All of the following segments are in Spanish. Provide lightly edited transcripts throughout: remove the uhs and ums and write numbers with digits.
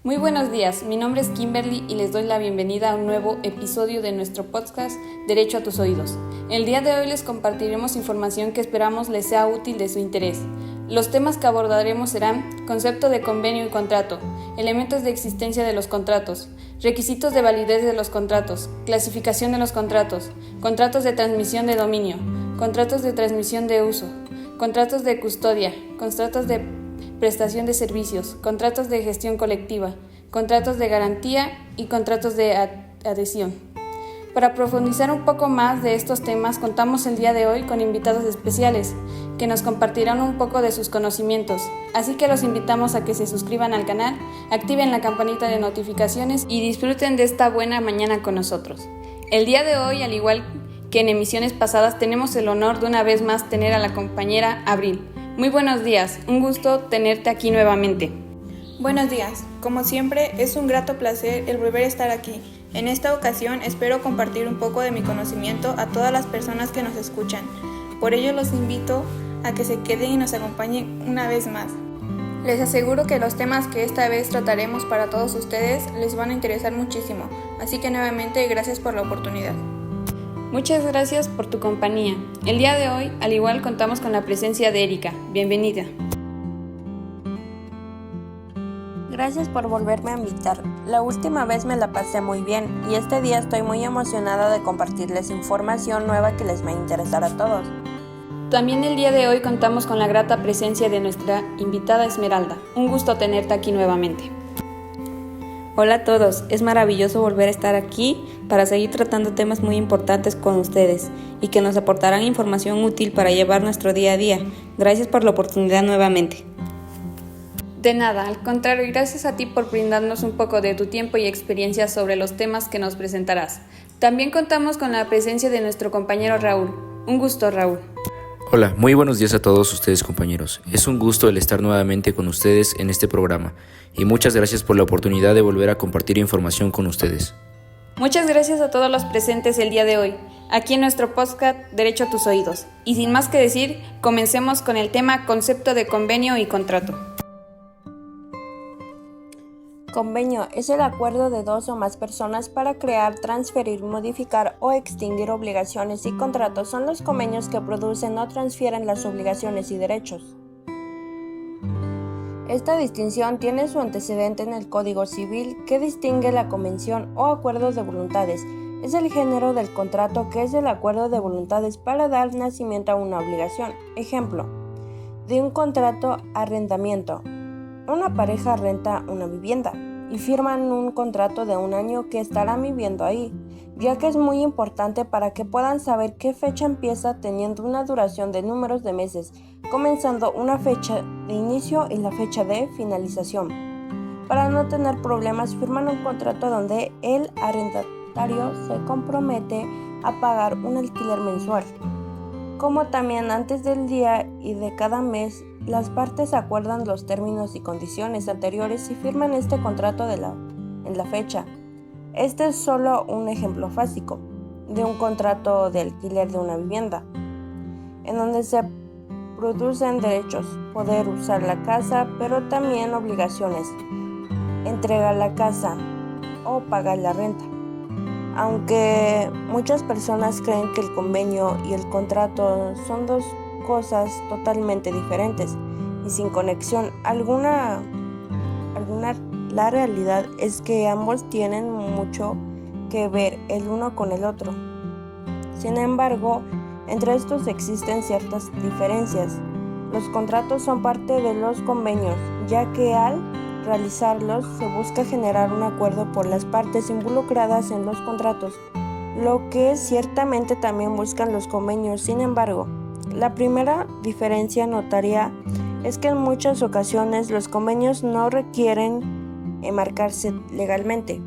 Muy buenos días, mi nombre es Kimberly y les doy la bienvenida a un nuevo episodio de nuestro podcast Derecho a tus oídos. El día de hoy les compartiremos información que esperamos les sea útil de su interés. Los temas que abordaremos serán concepto de convenio y contrato, elementos de existencia de los contratos, requisitos de validez de los contratos, clasificación de los contratos, contratos de transmisión de dominio, contratos de transmisión de uso, contratos de custodia, contratos de prestación de servicios, contratos de gestión colectiva, contratos de garantía y contratos de adhesión. Para profundizar un poco más de estos temas, contamos el día de hoy con invitados especiales que nos compartirán un poco de sus conocimientos, así que los invitamos a que se suscriban al canal, activen la campanita de notificaciones y disfruten de esta buena mañana con nosotros. El día de hoy, al igual que en emisiones pasadas, tenemos el honor de una vez más tener a la compañera Abril. Muy buenos días, un gusto tenerte aquí nuevamente. Buenos días, como siempre es un grato placer el volver a estar aquí. En esta ocasión espero compartir un poco de mi conocimiento a todas las personas que nos escuchan. Por ello los invito a que se queden y nos acompañen una vez más. Les aseguro que los temas que esta vez trataremos para todos ustedes les van a interesar muchísimo, así que nuevamente gracias por la oportunidad. Muchas gracias por tu compañía. El día de hoy, al igual, contamos con la presencia de Erika. Bienvenida. Gracias por volverme a invitar. La última vez me la pasé muy bien y este día estoy muy emocionada de compartirles información nueva que les va a interesar a todos. También el día de hoy contamos con la grata presencia de nuestra invitada Esmeralda. Un gusto tenerte aquí nuevamente. Hola a todos, es maravilloso volver a estar aquí para seguir tratando temas muy importantes con ustedes y que nos aportarán información útil para llevar nuestro día a día. Gracias por la oportunidad nuevamente. De nada, al contrario, gracias a ti por brindarnos un poco de tu tiempo y experiencia sobre los temas que nos presentarás. También contamos con la presencia de nuestro compañero Raúl. Un gusto, Raúl. Hola, muy buenos días a todos ustedes, compañeros. Es un gusto el estar nuevamente con ustedes en este programa y muchas gracias por la oportunidad de volver a compartir información con ustedes. Muchas gracias a todos los presentes el día de hoy, aquí en nuestro podcast Derecho a tus oídos. Y sin más que decir, comencemos con el tema concepto de convenio y contrato. Convenio es el acuerdo de dos o más personas para crear, transferir, modificar o extinguir obligaciones y contratos son los convenios que producen o transfieren las obligaciones y derechos. Esta distinción tiene su antecedente en el Código Civil que distingue la convención o acuerdo de voluntades. Es el género del contrato que es el acuerdo de voluntades para dar nacimiento a una obligación. Ejemplo, de un contrato arrendamiento. Una pareja renta una vivienda y firman un contrato de 1 año que estarán viviendo ahí, ya que es muy importante para que puedan saber qué fecha empieza teniendo una duración de números de meses, comenzando una fecha de inicio y la fecha de finalización. Para no tener problemas, firman un contrato donde el arrendatario se compromete a pagar un alquiler mensual. Como también antes del día y de cada mes, las partes acuerdan los términos y condiciones anteriores y firman este contrato en la fecha. Este es solo un ejemplo básico de un contrato de alquiler de una vivienda, en donde se producen derechos, poder usar la casa, pero también obligaciones, entregar la casa o pagar la renta. Aunque muchas personas creen que el convenio y el contrato son dos cosas totalmente diferentes y sin conexión alguna, la realidad es que ambos tienen mucho que ver el uno con el otro. Sin embargo, entre estos existen ciertas diferencias. Los contratos son parte de los convenios, ya que al realizarlos se busca generar un acuerdo por las partes involucradas en los contratos, lo que ciertamente también buscan los convenios. Sin embargo, la primera diferencia notaria es que en muchas ocasiones los convenios no requieren enmarcarse legalmente,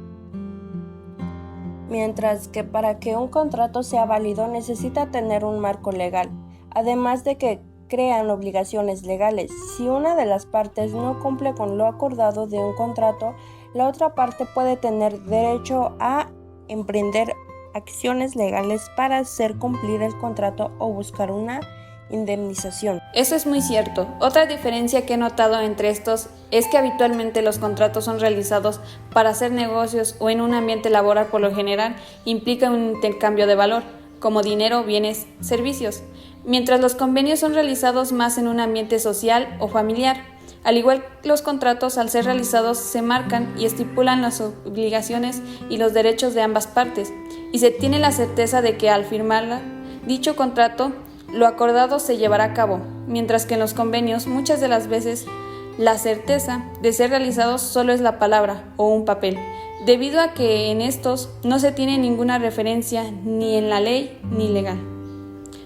mientras que para que un contrato sea válido necesita tener un marco legal, además de que crean obligaciones legales. Si una de las partes no cumple con lo acordado de un contrato, la otra parte puede tener derecho a emprender acciones legales para hacer cumplir el contrato o buscar una indemnización. Eso es muy cierto. Otra diferencia que he notado entre estos es que habitualmente los contratos son realizados para hacer negocios o en un ambiente laboral por lo general implica un intercambio de valor, como dinero, bienes, servicios, mientras los convenios son realizados más en un ambiente social o familiar. Al igual que los contratos, al ser realizados, se marcan y estipulan las obligaciones y los derechos de ambas partes, y se tiene la certeza de que al firmar dicho contrato, lo acordado se llevará a cabo, mientras que en los convenios muchas de las veces la certeza de ser realizados solo es la palabra o un papel, debido a que en estos no se tiene ninguna referencia ni en la ley ni legal.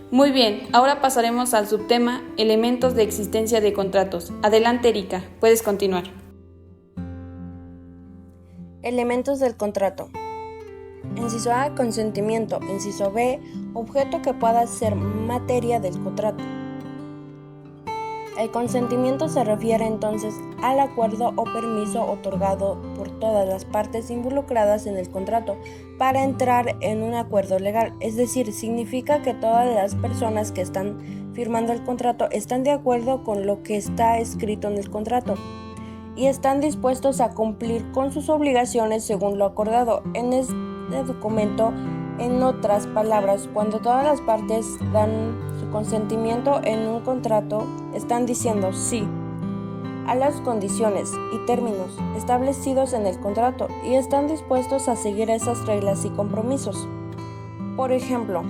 Muy bien, ahora pasaremos al subtema elementos de existencia de contratos. Adelante, Erika, puedes continuar. Elementos del contrato. Inciso A, consentimiento. Inciso B, objeto que pueda ser materia del contrato. El consentimiento se refiere entonces al acuerdo o permiso otorgado por todas las partes involucradas en el contrato para entrar en un acuerdo legal, es decir, significa que todas las personas que están firmando el contrato están de acuerdo con lo que está escrito en el contrato y están dispuestos a cumplir con sus obligaciones según lo acordado en este documento. En otras palabras, cuando todas las partes dan su consentimiento en un contrato, están diciendo sí a las condiciones y términos establecidos en el contrato y están dispuestos a seguir esas reglas y compromisos. Por ejemplo,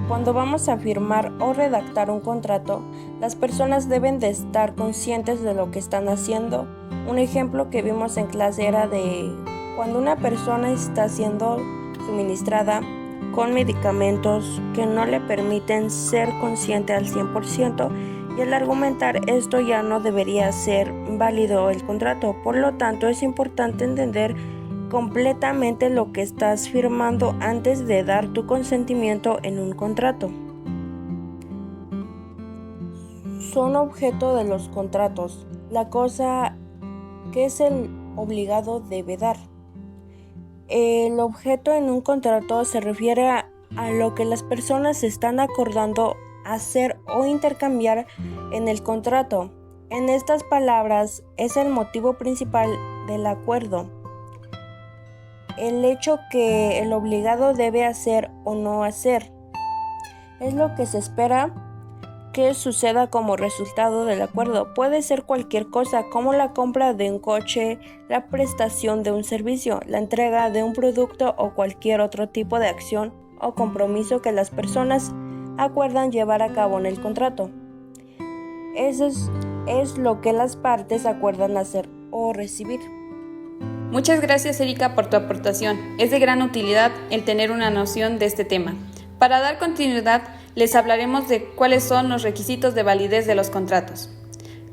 cuando vamos a firmar o redactar un contrato, las personas deben de estar conscientes de lo que están haciendo. Un ejemplo que vimos en clase era de cuando una persona está siendo suministrada con medicamentos que no le permiten ser consciente al 100%, y al argumentar esto ya no debería ser válido el contrato. Por lo tanto, es importante entender completamente lo que estás firmando antes de dar tu consentimiento en un contrato. Son objeto de los contratos. La cosa que es el obligado debe dar. El objeto en un contrato se refiere a lo que las personas están acordando hacer o intercambiar en el contrato. En estas palabras, es el motivo principal del acuerdo. El hecho que el obligado debe hacer o no hacer es lo que se espera que suceda como resultado del acuerdo. Puede ser cualquier cosa, como la compra de un coche, la prestación de un servicio, la entrega de un producto o cualquier otro tipo de acción o compromiso que las personas acuerdan llevar a cabo en el contrato. Eso es lo que las partes acuerdan hacer o recibir. Muchas gracias, Erika, por tu aportación. Es de gran utilidad el tener una noción de este tema. Para dar continuidad, les hablaremos de cuáles son los requisitos de validez de los contratos.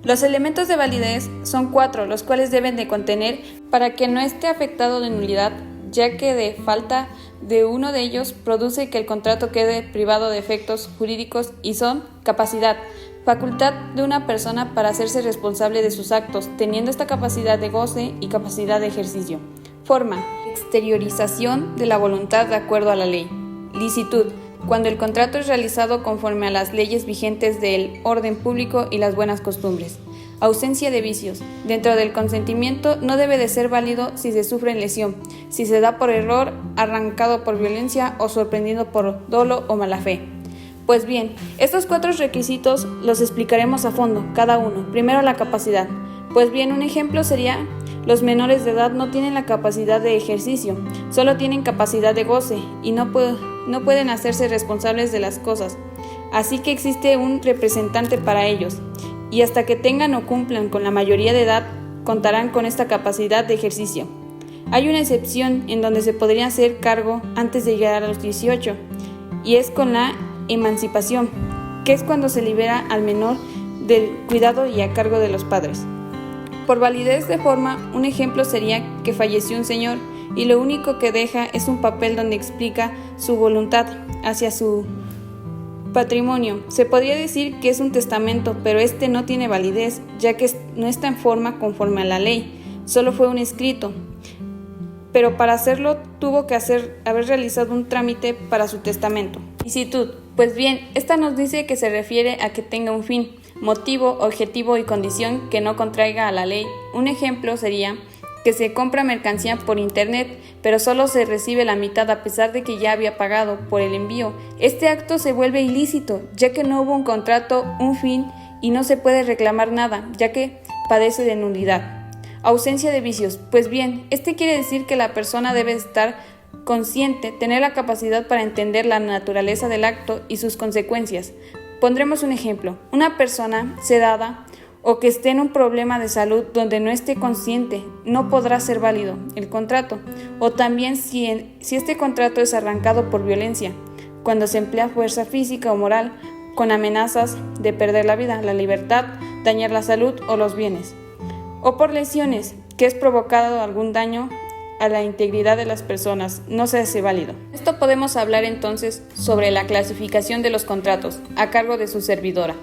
Los elementos de validez son 4, los cuales deben de contener para que no esté afectado de nulidad, ya que de falta de uno de ellos produce que el contrato quede privado de efectos jurídicos, y son capacidad, facultad de una persona para hacerse responsable de sus actos, teniendo esta capacidad de goce y capacidad de ejercicio. Forma, exteriorización de la voluntad de acuerdo a la ley. Licitud, cuando el contrato es realizado conforme a las leyes vigentes del orden público y las buenas costumbres. Ausencia de vicios. Dentro del consentimiento no debe de ser válido si se sufre lesión, si se da por error, arrancado por violencia o sorprendido por dolo o mala fe. Pues bien, estos 4 requisitos los explicaremos a fondo, cada uno. Primero, la capacidad. Pues bien, un ejemplo sería: los menores de edad no tienen la capacidad de ejercicio, solo tienen capacidad de goce y no pueden hacerse responsables de las cosas. Así que existe un representante para ellos, y hasta que tengan o cumplan con la mayoría de edad, contarán con esta capacidad de ejercicio. Hay una excepción en donde se podría hacer cargo antes de llegar a los 18, y es con la emancipación, que es cuando se libera al menor del cuidado y a cargo de los padres. Por validez de forma, un ejemplo sería que falleció un señor y lo único que deja es un papel donde explica su voluntad hacia su patrimonio. Se podría decir que es un testamento, pero este no tiene validez, ya que no está en forma conforme a la ley, solo fue un escrito. Pero para hacerlo tuvo que haber realizado un trámite para su testamento. Licitud, Pues bien, esta nos dice que se refiere a que tenga un fin, motivo, objetivo y condición que no contraiga a la ley. Un ejemplo sería que se compra mercancía por internet, pero solo se recibe la mitad a pesar de que ya había pagado por el envío. Este acto se vuelve ilícito, ya que no hubo un contrato, un fin, y no se puede reclamar nada, ya que padece de nulidad. Ausencia de vicios. Pues bien, este quiere decir que la persona debe estar consciente, tener la capacidad para entender la naturaleza del acto y sus consecuencias. Pondremos un ejemplo. Una persona sedada o que esté en un problema de salud donde no esté consciente, no podrá ser válido el contrato. O también si este contrato es arrancado por violencia, cuando se emplea fuerza física o moral con amenazas de perder la vida, la libertad, dañar la salud o los bienes. O por lesiones, que es provocado algún daño a la integridad de las personas, no se hace válido. Esto podemos hablar entonces sobre la clasificación de los contratos a cargo de su servidora.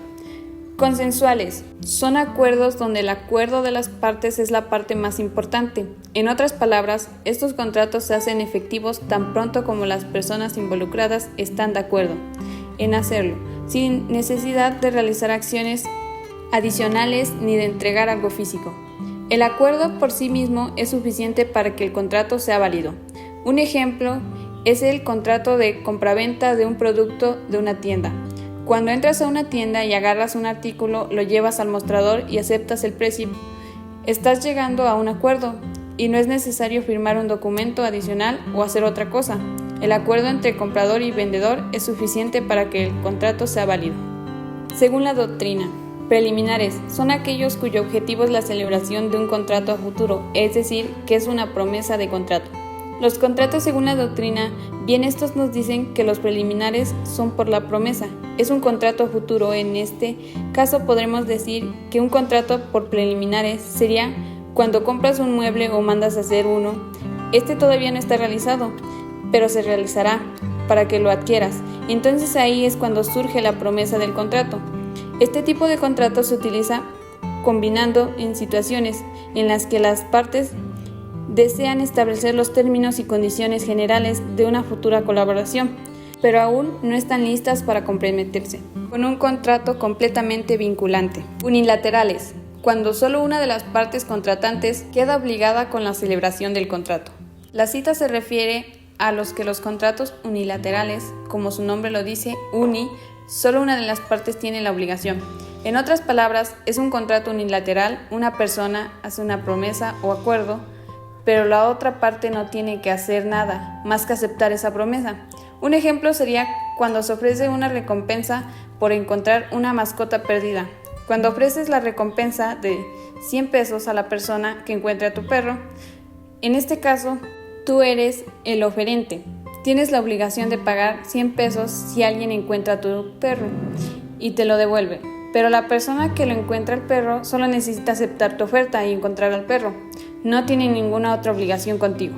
Consensuales son acuerdos donde el acuerdo de las partes es la parte más importante. En otras palabras, estos contratos se hacen efectivos tan pronto como las personas involucradas están de acuerdo en hacerlo, sin necesidad de realizar acciones adicionales ni de entregar algo físico. El acuerdo por sí mismo es suficiente para que el contrato sea válido. Un ejemplo es el contrato de compraventa de un producto de una tienda. Cuando entras a una tienda y agarras un artículo, lo llevas al mostrador y aceptas el precio. Estás llegando a un acuerdo y no es necesario firmar un documento adicional o hacer otra cosa. El acuerdo entre comprador y vendedor es suficiente para que el contrato sea válido. Según la doctrina, preliminares son aquellos cuyo objetivo es la celebración de un contrato a futuro, es decir, que es una promesa de contrato. Los contratos según la doctrina, bien estos nos dicen que los preliminares son por la promesa. Es un contrato a futuro. En este caso podremos decir que un contrato por preliminares sería cuando compras un mueble o mandas a hacer uno. Este todavía no está realizado, pero se realizará para que lo adquieras. Entonces ahí es cuando surge la promesa del contrato. Este tipo de contrato se utiliza combinando en situaciones en las que las partes desean establecer los términos y condiciones generales de una futura colaboración, pero aún no están listas para comprometerse con un contrato completamente vinculante. Unilaterales, cuando solo una de las partes contratantes queda obligada con la celebración del contrato. La cita se refiere a los contratos unilaterales, como su nombre lo dice, solo una de las partes tiene la obligación. En otras palabras, es un contrato unilateral, una persona hace una promesa o acuerdo, pero la otra parte no tiene que hacer nada más que aceptar esa promesa. Un ejemplo sería cuando se ofrece una recompensa por encontrar una mascota perdida. Cuando ofreces la recompensa de 100 pesos a la persona que encuentre a tu perro, en este caso, tú eres el oferente. Tienes la obligación de pagar 100 pesos si alguien encuentra a tu perro y te lo devuelve. Pero la persona que lo encuentra al perro solo necesita aceptar tu oferta y encontrar al perro. No tiene ninguna otra obligación contigo.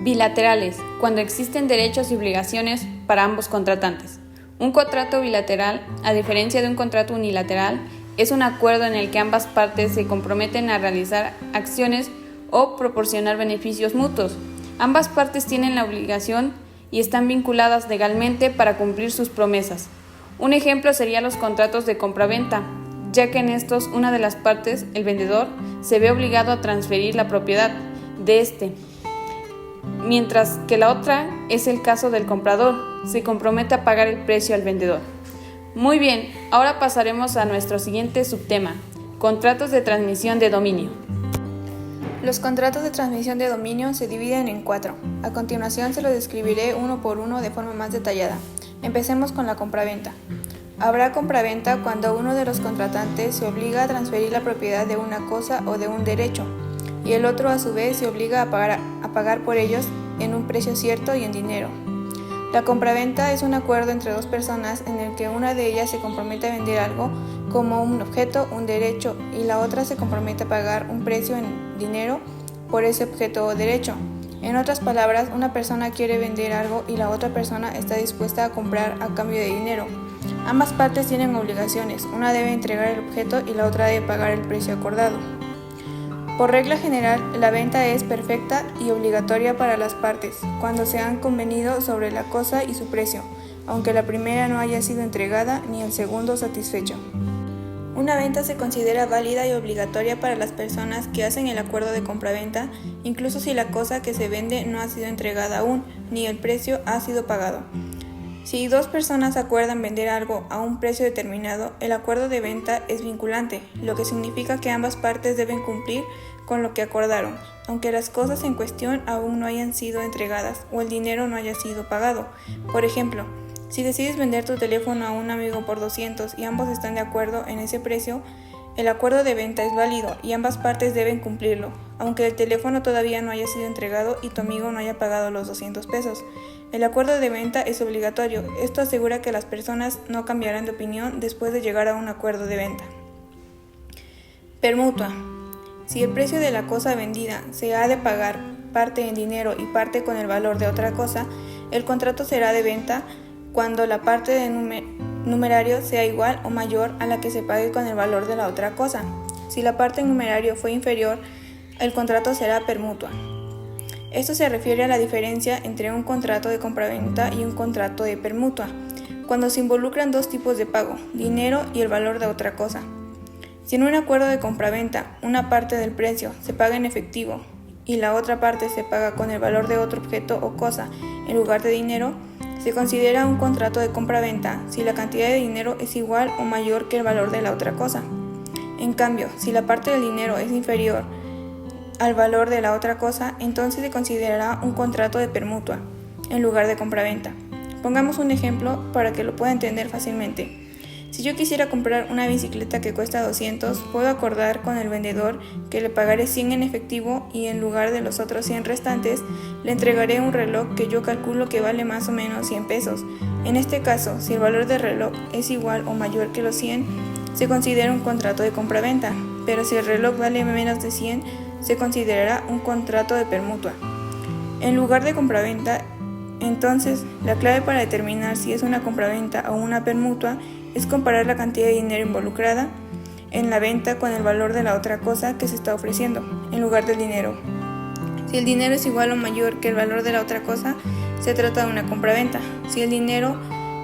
Bilaterales, cuando existen derechos y obligaciones para ambos contratantes. Un contrato bilateral, a diferencia de un contrato unilateral, es un acuerdo en el que ambas partes se comprometen a realizar acciones o proporcionar beneficios mutuos. Ambas partes tienen la obligación y están vinculadas legalmente para cumplir sus promesas. Un ejemplo sería los contratos de compraventa, ya que en estos una de las partes, el vendedor, se ve obligado a transferir la propiedad de este, mientras que la otra es el caso del comprador, se compromete a pagar el precio al vendedor. Muy bien, ahora pasaremos a nuestro siguiente subtema, contratos de transmisión de dominio. Los contratos de transmisión de dominio se dividen en 4. A continuación se los describiré uno por uno de forma más detallada. Empecemos con la compraventa. Habrá compraventa cuando uno de los contratantes se obliga a transferir la propiedad de una cosa o de un derecho, y el otro a su vez se obliga a pagar por ellos en un precio cierto y en dinero. La compraventa es un acuerdo entre dos personas en el que una de ellas se compromete a vender algo como un objeto, un derecho, y la otra se compromete a pagar un precio en dinero por ese objeto o derecho. En otras palabras, una persona quiere vender algo y la otra persona está dispuesta a comprar a cambio de dinero. Ambas partes tienen obligaciones, una debe entregar el objeto y la otra debe pagar el precio acordado. Por regla general, la venta es perfecta y obligatoria para las partes, cuando se han convenido sobre la cosa y su precio. aunque la primera no haya sido entregada ni el segundo satisfecho. Una venta se considera válida y obligatoria para las personas que hacen el acuerdo de compraventa, incluso si la cosa que se vende no ha sido entregada aún, ni el precio ha sido pagado. Si dos personas acuerdan vender algo a un precio determinado, el acuerdo de venta es vinculante, lo que significa que ambas partes deben cumplir con lo que acordaron, aunque las cosas en cuestión aún no hayan sido entregadas o el dinero no haya sido pagado. Por ejemplo, si decides vender tu teléfono a un amigo por 200 y ambos están de acuerdo en ese precio, el acuerdo de venta es válido y ambas partes deben cumplirlo, aunque el teléfono todavía no haya sido entregado y tu amigo no haya pagado los 200 pesos. El acuerdo de venta es obligatorio. Esto asegura que las personas no cambiarán de opinión después de llegar a un acuerdo de venta. Permutua. Si el precio de la cosa vendida se ha de pagar parte en dinero y parte con el valor de otra cosa, el contrato será de venta cuando la parte de numerario sea igual o mayor a la que se pague con el valor de la otra cosa. Si la parte en numerario fue inferior, el contrato será permutua. Esto se refiere a la diferencia entre un contrato de compraventa y un contrato de permutua, cuando se involucran dos tipos de pago, dinero y el valor de otra cosa. Si en un acuerdo de compraventa una parte del precio se paga en efectivo y la otra parte se paga con el valor de otro objeto o cosa en lugar de dinero, se considera un contrato de compraventa si la cantidad de dinero es igual o mayor que el valor de la otra cosa. En cambio, si la parte del dinero es inferior al valor de la otra cosa, entonces se considerará un contrato de permutua en lugar de compraventa. Pongamos un ejemplo para que lo pueda entender fácilmente. Si yo quisiera comprar una bicicleta que cuesta 200, puedo acordar con el vendedor que le pagaré 100 en efectivo y en lugar de los otros 100 restantes, le entregaré un reloj que yo calculo que vale más o menos 100 pesos. En este caso, si el valor del reloj es igual o mayor que los 100, se considera un contrato de compraventa, pero si el reloj vale menos de 100, se considerará un contrato de permutua. En lugar de compraventa, entonces, la clave para determinar si es una compraventa o una permutua es comparar la cantidad de dinero involucrada en la venta con el valor de la otra cosa que se está ofreciendo, en lugar del dinero. Si el dinero es igual o mayor que el valor de la otra cosa, se trata de una compraventa. Si el dinero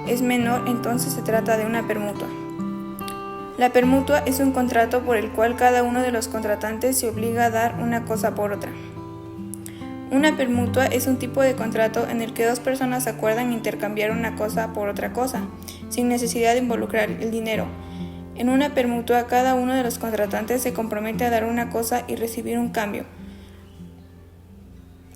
es menor, entonces se trata de una permutua. La permutua es un contrato por el cual cada uno de los contratantes se obliga a dar una cosa por otra. Una permutua es un tipo de contrato en el que dos personas acuerdan intercambiar una cosa por otra cosa, sin necesidad de involucrar el dinero. En una permutua, cada uno de los contratantes se compromete a dar una cosa y recibir un cambio,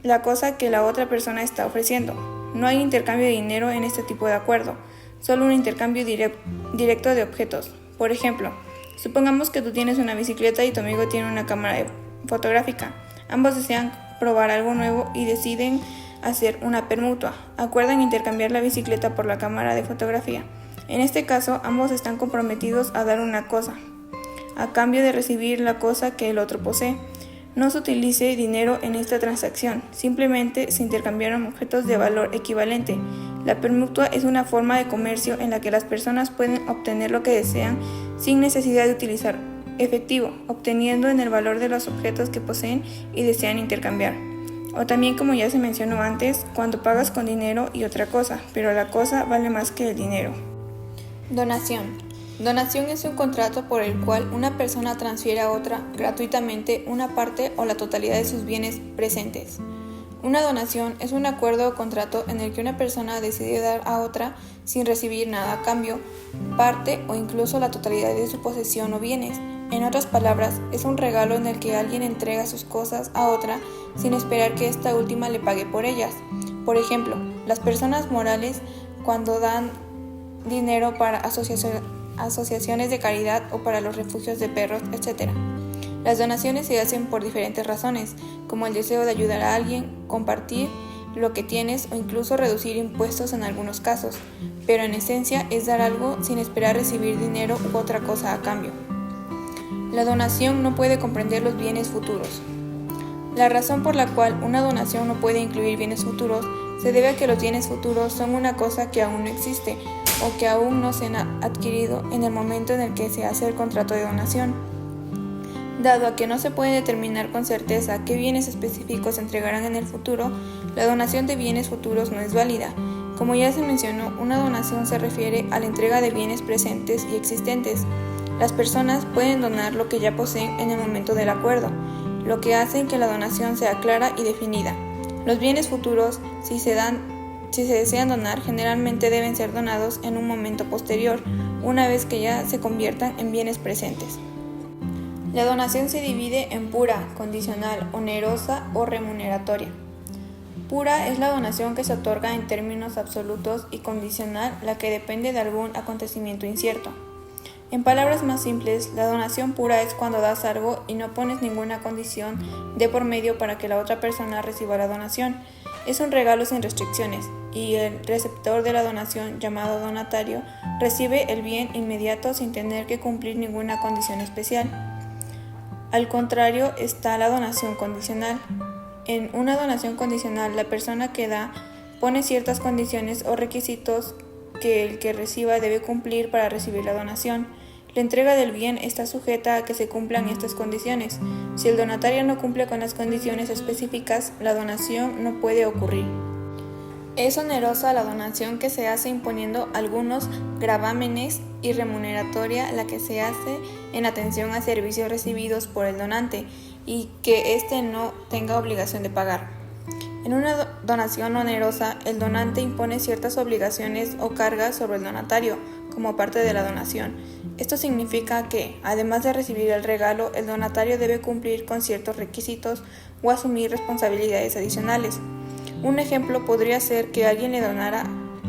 la cosa que la otra persona está ofreciendo. No hay intercambio de dinero en este tipo de acuerdo, solo un intercambio directo de objetos. Por ejemplo, supongamos que tú tienes una bicicleta y tu amigo tiene una cámara fotográfica. Ambos desean probar algo nuevo y deciden hacer una permutua. Acuerdan intercambiar la bicicleta por la cámara de fotografía. En este caso, ambos están comprometidos a dar una cosa, a cambio de recibir la cosa que el otro posee. No se utilice dinero en esta transacción, simplemente se intercambiaron objetos de valor equivalente. La permutua es una forma de comercio en la que las personas pueden obtener lo que desean sin necesidad de utilizar efectivo, obteniendo en el valor de los objetos que poseen y desean intercambiar. O también, como ya se mencionó antes, cuando pagas con dinero y otra cosa, pero la cosa vale más que el dinero. Donación. Donación es un contrato por el cual una persona transfiere a otra gratuitamente una parte o la totalidad de sus bienes presentes. Una donación es un acuerdo o contrato en el que una persona decide dar a otra, sin recibir nada a cambio, parte o incluso la totalidad de su posesión o bienes. En otras palabras, es un regalo en el que alguien entrega sus cosas a otra sin esperar que esta última le pague por ellas. Por ejemplo, las personas morales cuando dan dinero para asociaciones de caridad o para los refugios de perros, etc. Las donaciones se hacen por diferentes razones, como el deseo de ayudar a alguien, compartir lo que tienes o incluso reducir impuestos en algunos casos, pero en esencia es dar algo sin esperar recibir dinero u otra cosa a cambio. La donación no puede comprender los bienes futuros. La razón por la cual una donación no puede incluir bienes futuros se debe a que los bienes futuros son una cosa que aún no existe o que aún no se han adquirido en el momento en el que se hace el contrato de donación. Dado a que no se puede determinar con certeza qué bienes específicos se entregarán en el futuro, la donación de bienes futuros no es válida. Como ya se mencionó, una donación se refiere a la entrega de bienes presentes y existentes. Las personas pueden donar lo que ya poseen en el momento del acuerdo, lo que hace que la donación sea clara y definida. Los bienes futuros, si se desean donar, generalmente deben ser donados en un momento posterior, una vez que ya se conviertan en bienes presentes. La donación se divide en pura, condicional, onerosa o remuneratoria. Pura es la donación que se otorga en términos absolutos y condicional la que depende de algún acontecimiento incierto. En palabras más simples, la donación pura es cuando das algo y no pones ninguna condición de por medio para que la otra persona reciba la donación. Es un regalo sin restricciones y el receptor de la donación, llamado donatario, recibe el bien inmediato sin tener que cumplir ninguna condición especial. Al contrario está la donación condicional. En una donación condicional, la persona que da pone ciertas condiciones o requisitos que el que reciba debe cumplir para recibir la donación. La entrega del bien está sujeta a que se cumplan estas condiciones. Si el donatario no cumple con las condiciones específicas, la donación no puede ocurrir. Es onerosa la donación que se hace imponiendo algunos gravámenes y remuneratoria la que se hace en atención a servicios recibidos por el donante y que éste no tenga obligación de pagar. En una donación onerosa, el donante impone ciertas obligaciones o cargas sobre el donatario como parte de la donación. Esto significa que, además de recibir el regalo, el donatario debe cumplir con ciertos requisitos o asumir responsabilidades adicionales. Un ejemplo podría ser que alguien le donara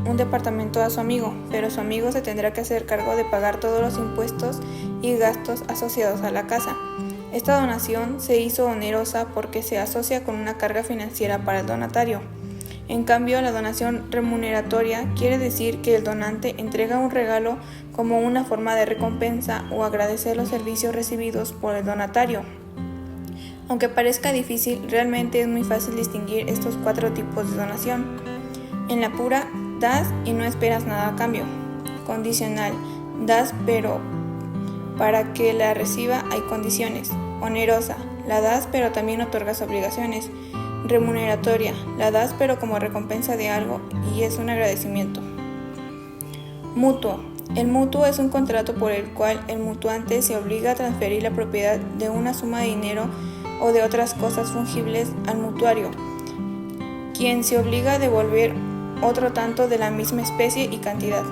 un departamento a su amigo, pero su amigo se tendrá que hacer cargo de pagar todos los impuestos y gastos asociados a la casa. Esta donación se hizo onerosa porque se asocia con una carga financiera para el donatario. En cambio, la donación remuneratoria quiere decir que el donante entrega un regalo como una forma de recompensa o agradecer los servicios recibidos por el donatario. Aunque parezca difícil, realmente es muy fácil distinguir estos 4 tipos de donación. En la pura, das y no esperas nada a cambio. Condicional, das pero para que la reciba hay condiciones. Onerosa, la das pero también otorgas obligaciones. Remuneratoria, la das pero como recompensa de algo y es un agradecimiento. Mutuo. El mutuo es un contrato por el cual el mutuante se obliga a transferir la propiedad de una suma de dinero o de otras cosas fungibles al mutuario, quien se obliga a devolver otro tanto de la misma especie y cantidad.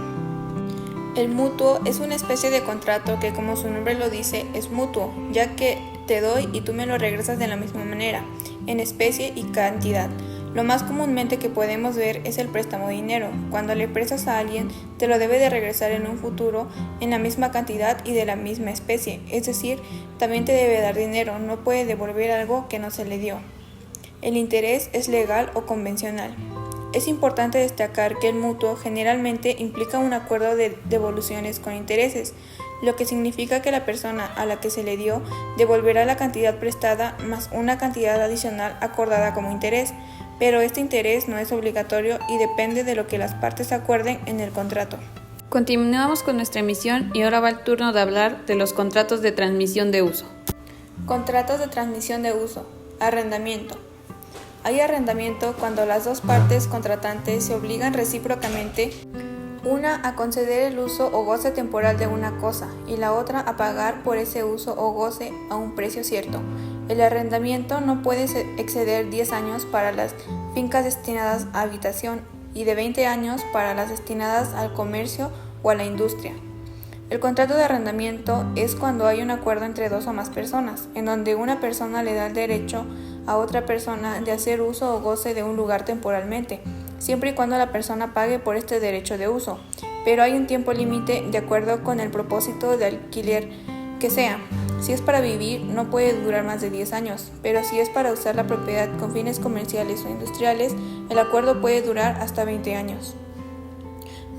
El mutuo es una especie de contrato que, como su nombre lo dice, es mutuo, ya que te doy y tú me lo regresas de la misma manera, en especie y cantidad. Lo más comúnmente que podemos ver es el préstamo de dinero. Cuando le prestas a alguien, te lo debe de regresar en un futuro en la misma cantidad y de la misma especie, es decir, también te debe dar dinero, no puede devolver algo que no se le dio. El interés es legal o convencional. Es importante destacar que el mutuo generalmente implica un acuerdo de devoluciones con intereses, lo que significa que la persona a la que se le dio devolverá la cantidad prestada más una cantidad adicional acordada como interés, pero este interés no es obligatorio y depende de lo que las partes acuerden en el contrato. Continuamos con nuestra emisión y ahora va el turno de hablar de los contratos de transmisión de uso. Contratos de transmisión de uso. Arrendamiento. Hay arrendamiento cuando las dos partes contratantes se obligan recíprocamente, una a conceder el uso o goce temporal de una cosa y la otra a pagar por ese uso o goce a un precio cierto. El arrendamiento no puede exceder 10 años para las fincas destinadas a habitación y de 20 años para las destinadas al comercio o a la industria. El contrato de arrendamiento es cuando hay un acuerdo entre dos o más personas, en donde una persona le da el derecho a otra persona de hacer uso o goce de un lugar temporalmente, siempre y cuando la persona pague por este derecho de uso, pero hay un tiempo límite de acuerdo con el propósito de alquiler que sea. Si es para vivir, no puede durar más de 10 años, pero si es para usar la propiedad con fines comerciales o industriales, el acuerdo puede durar hasta 20 años.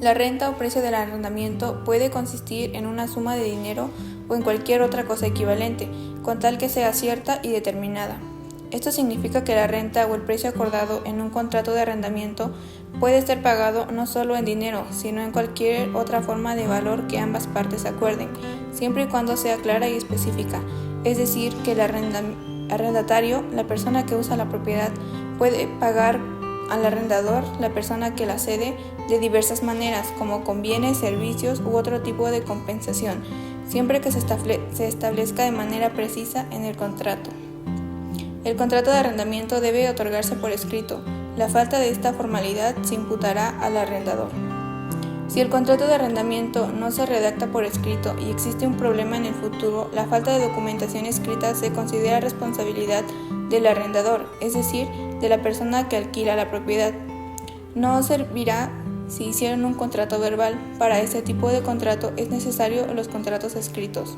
La renta o precio del arrendamiento puede consistir en una suma de dinero o en cualquier otra cosa equivalente, con tal que sea cierta y determinada. Esto significa que la renta o el precio acordado en un contrato de arrendamiento puede ser pagado no solo en dinero, sino en cualquier otra forma de valor que ambas partes acuerden, siempre y cuando sea clara y específica. Es decir, que el arrendatario, la persona que usa la propiedad, puede pagar al arrendador, la persona que la cede, de diversas maneras, como con bienes, servicios u otro tipo de compensación, siempre que se establezca de manera precisa en el contrato. El contrato de arrendamiento debe otorgarse por escrito. La falta de esta formalidad se imputará al arrendador. Si el contrato de arrendamiento no se redacta por escrito y existe un problema en el futuro, la falta de documentación escrita se considera responsabilidad del arrendador, es decir, de la persona que alquila la propiedad. No servirá si hicieron un contrato verbal. Para este tipo de contrato es necesario los contratos escritos.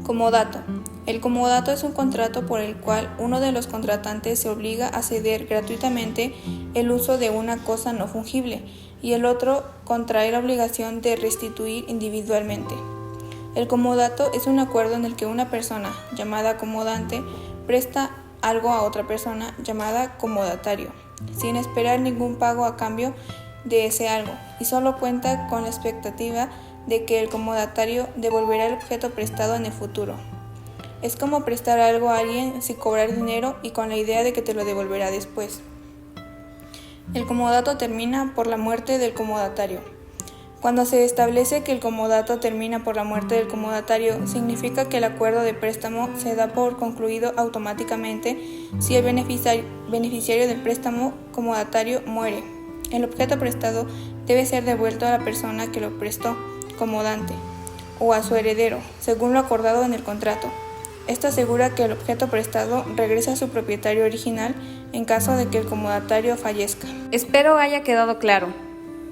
Comodato. El comodato es un contrato por el cual uno de los contratantes se obliga a ceder gratuitamente el uso de una cosa no fungible y el otro contrae la obligación de restituir individualmente. El comodato es un acuerdo en el que una persona, llamada comodante, presta algo a otra persona, llamada comodatario, sin esperar ningún pago a cambio de ese algo, y solo cuenta con la expectativa de que el comodatario devolverá el objeto prestado en el futuro. Es como prestar algo a alguien sin cobrar dinero y con la idea de que te lo devolverá después. El comodato termina por la muerte del comodatario. Cuando se establece que el comodato termina por la muerte del comodatario, significa que el acuerdo de préstamo se da por concluido automáticamente si el beneficiario del préstamo comodatario muere. El objeto prestado debe ser devuelto a la persona que lo prestó, comodante, o a su heredero, según lo acordado en el contrato. Esto asegura que el objeto prestado regresa a su propietario original en caso de que el comodatario fallezca. Espero haya quedado claro,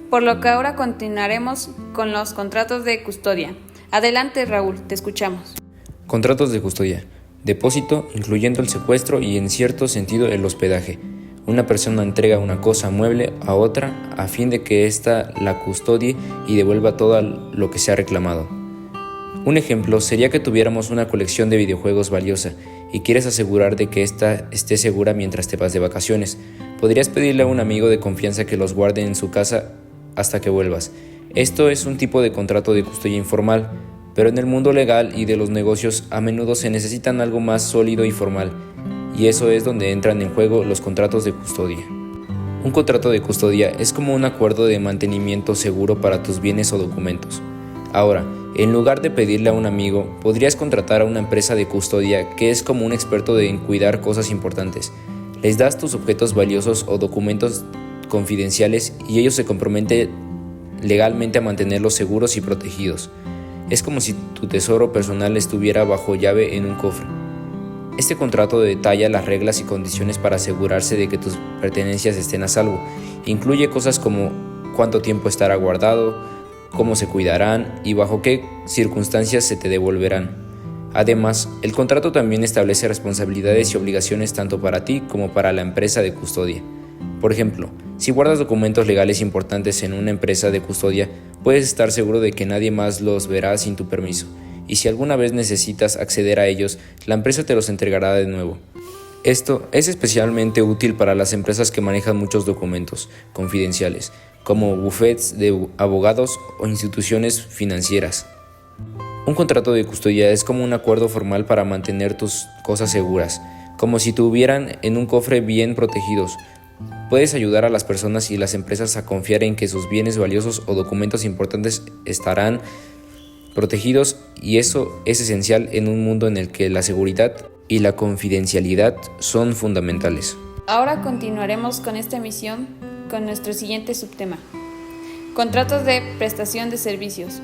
por lo que ahora continuaremos con los contratos de custodia. Adelante, Raúl, te escuchamos. Contratos de custodia. Depósito, incluyendo el secuestro y en cierto sentido el hospedaje. Una persona entrega una cosa mueble a otra a fin de que ésta la custodie y devuelva todo lo que se ha reclamado. Un ejemplo sería que tuviéramos una colección de videojuegos valiosa y quieres asegurar de que ésta esté segura mientras te vas de vacaciones. Podrías pedirle a un amigo de confianza que los guarde en su casa hasta que vuelvas. Esto es un tipo de contrato de custodia informal, pero en el mundo legal y de los negocios a menudo se necesitan algo más sólido y formal, y eso es donde entran en juego los contratos de custodia. Un contrato de custodia es como un acuerdo de mantenimiento seguro para tus bienes o documentos. Ahora, en lugar de pedirle a un amigo, podrías contratar a una empresa de custodia que es como un experto en cuidar cosas importantes. Les das tus objetos valiosos o documentos confidenciales y ellos se comprometen legalmente a mantenerlos seguros y protegidos. Es como si tu tesoro personal estuviera bajo llave en un cofre. Este contrato detalla las reglas y condiciones para asegurarse de que tus pertenencias estén a salvo. Incluye cosas como cuánto tiempo estará guardado, cómo se cuidarán y bajo qué circunstancias se te devolverán. Además, el contrato también establece responsabilidades y obligaciones tanto para ti como para la empresa de custodia. Por ejemplo, si guardas documentos legales importantes en una empresa de custodia, puedes estar seguro de que nadie más los verá sin tu permiso, y si alguna vez necesitas acceder a ellos, la empresa te los entregará de nuevo. Esto es especialmente útil para las empresas que manejan muchos documentos confidenciales, como bufetes de abogados o instituciones financieras. Un contrato de custodia es como un acuerdo formal para mantener tus cosas seguras, como si estuvieran en un cofre bien protegidos. Puedes ayudar a las personas y las empresas a confiar en que sus bienes valiosos o documentos importantes estarán protegidos, y eso es esencial en un mundo en el que la seguridad y la confidencialidad son fundamentales. Ahora continuaremos con esta emisión con nuestro siguiente subtema: contratos de prestación de servicios.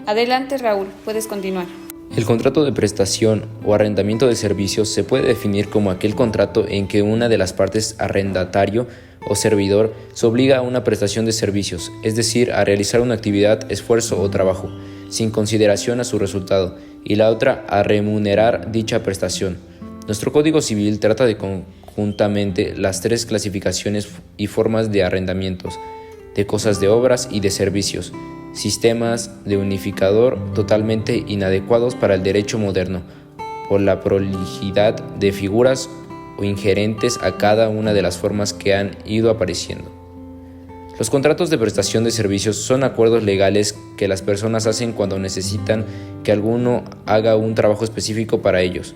Adelante, Raúl, puedes continuar. El contrato de prestación o arrendamiento de servicios se puede definir como aquel contrato en que una de las partes, arrendatario o servidor, se obliga a una prestación de servicios, es decir, a realizar una actividad, esfuerzo o trabajo, sin consideración a su resultado, y la otra a remunerar dicha prestación. Nuestro Código Civil trata de conjuntamente las tres clasificaciones y formas de arrendamientos, de cosas de obras y de servicios, sistemas de unificador totalmente inadecuados para el derecho moderno, por la prolijidad de figuras o inherentes a cada una de las formas que han ido apareciendo. Los contratos de prestación de servicios son acuerdos legales que las personas hacen cuando necesitan que alguno haga un trabajo específico para ellos.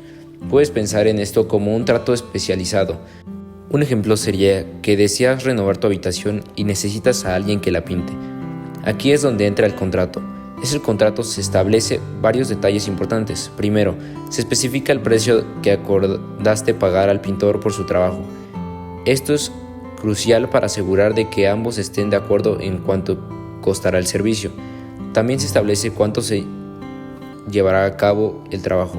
Puedes pensar en esto como un trato especializado. Un ejemplo sería que deseas renovar tu habitación y necesitas a alguien que la pinte. Aquí es donde entra el contrato. En el contrato se establece varios detalles importantes. Primero, se especifica el precio que acordaste pagar al pintor por su trabajo. Esto es crucial para asegurar de que ambos estén de acuerdo en cuánto costará el servicio. También se establece cuánto se llevará a cabo el trabajo.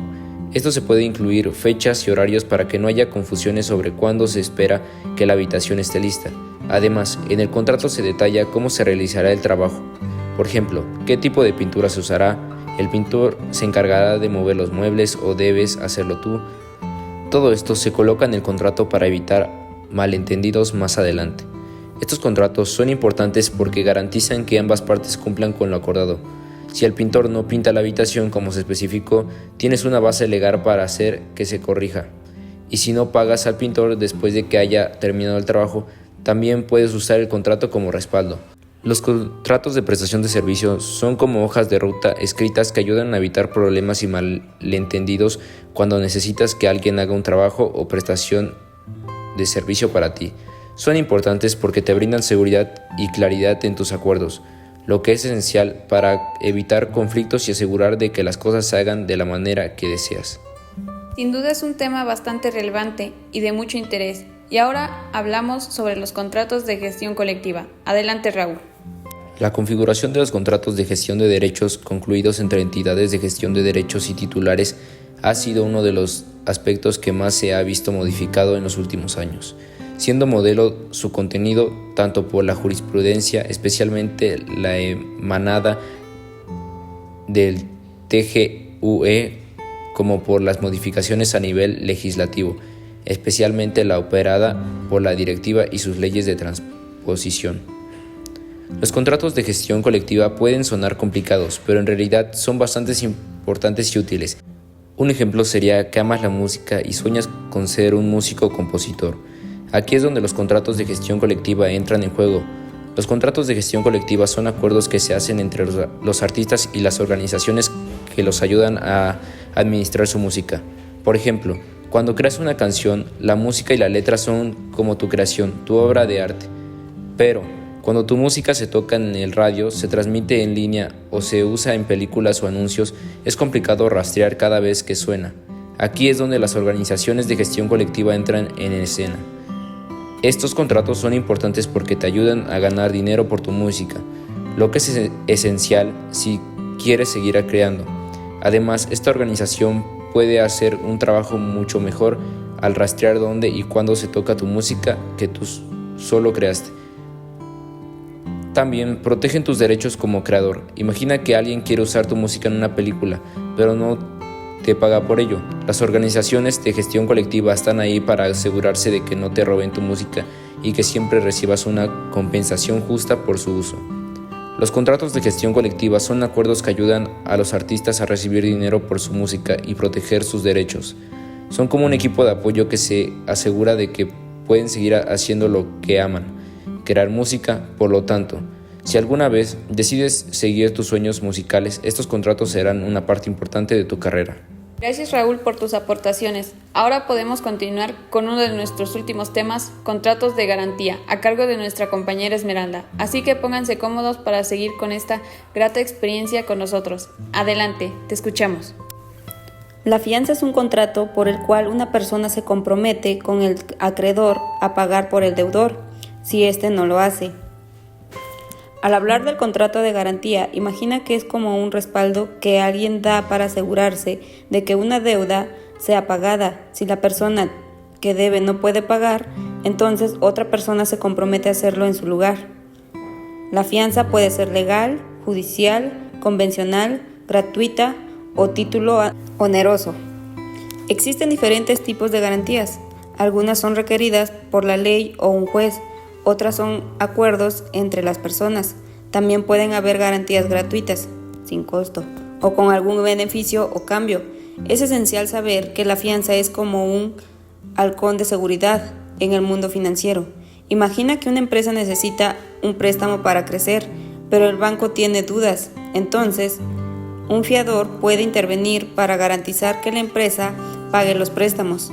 Esto se puede incluir fechas y horarios para que no haya confusiones sobre cuándo se espera que la habitación esté lista. Además, en el contrato se detalla cómo se realizará el trabajo. Por ejemplo, qué tipo de pintura se usará, el pintor se encargará de mover los muebles o debes hacerlo tú. Todo esto se coloca en el contrato para evitar malentendidos más adelante. Estos contratos son importantes porque garantizan que ambas partes cumplan con lo acordado. Si el pintor no pinta la habitación como se especificó, tienes una base legal para hacer que se corrija. Y si no pagas al pintor después de que haya terminado el trabajo, también puedes usar el contrato como respaldo. Los contratos de prestación de servicios son como hojas de ruta escritas que ayudan a evitar problemas y malentendidos cuando necesitas que alguien haga un trabajo o prestación de servicio para ti. Son importantes porque te brindan seguridad y claridad en tus acuerdos, lo que es esencial para evitar conflictos y asegurar de que las cosas se hagan de la manera que deseas. Sin duda es un tema bastante relevante y de mucho interés. Y ahora hablamos sobre los contratos de gestión colectiva. Adelante, Raúl. La configuración de los contratos de gestión de derechos concluidos entre entidades de gestión de derechos y titulares ha sido uno de los aspectos que más se ha visto modificado en los últimos años, siendo modelo su contenido tanto por la jurisprudencia, especialmente la emanada del TGUE, como por las modificaciones a nivel legislativo, especialmente la operada por la directiva y sus leyes de transposición. Los contratos de gestión colectiva pueden sonar complicados, pero en realidad son bastante importantes y útiles. Un ejemplo sería que amas la música y sueñas con ser un músico o compositor. Aquí es donde los contratos de gestión colectiva entran en juego. Los contratos de gestión colectiva son acuerdos que se hacen entre los artistas y las organizaciones que los ayudan a administrar su música. Por ejemplo, cuando creas una canción, la música y la letra son como tu creación, tu obra de arte. Pero cuando tu música se toca en el radio, se transmite en línea o se usa en películas o anuncios, es complicado rastrear cada vez que suena. Aquí es donde las organizaciones de gestión colectiva entran en escena. Estos contratos son importantes porque te ayudan a ganar dinero por tu música, lo que es esencial si quieres seguir creando. Además, esta organización puede hacer un trabajo mucho mejor al rastrear dónde y cuándo se toca tu música que tú solo creaste. También protegen tus derechos como creador. Imagina que alguien quiere usar tu música en una película, pero no te paga por ello. Las organizaciones de gestión colectiva están ahí para asegurarse de que no te roben tu música y que siempre recibas una compensación justa por su uso. Los contratos de gestión colectiva son acuerdos que ayudan a los artistas a recibir dinero por su música y proteger sus derechos. Son como un equipo de apoyo que se asegura de que pueden seguir haciendo lo que aman, crear música. Por lo tanto, si alguna vez decides seguir tus sueños musicales, estos contratos serán una parte importante de tu carrera. Gracias, Raúl, por tus aportaciones. Ahora podemos continuar con uno de nuestros últimos temas, contratos de garantía, a cargo de nuestra compañera Esmeralda. Así que pónganse cómodos para seguir con esta grata experiencia con nosotros. Adelante, te escuchamos. La fianza es un contrato por el cual una persona se compromete con el acreedor a pagar por el deudor, si éste no lo hace. Al hablar del contrato de garantía, imagina que es como un respaldo que alguien da para asegurarse de que una deuda sea pagada. Si la persona que debe no puede pagar, entonces otra persona se compromete a hacerlo en su lugar. La fianza puede ser legal, judicial, convencional, gratuita o título oneroso. Existen diferentes tipos de garantías. Algunas son requeridas por la ley o un juez. Otras son acuerdos entre las personas. También pueden haber garantías gratuitas, sin costo, o con algún beneficio o cambio. Es esencial saber que la fianza es como un halcón de seguridad en el mundo financiero. Imagina que una empresa necesita un préstamo para crecer, pero el banco tiene dudas. Entonces, un fiador puede intervenir para garantizar que la empresa pague los préstamos.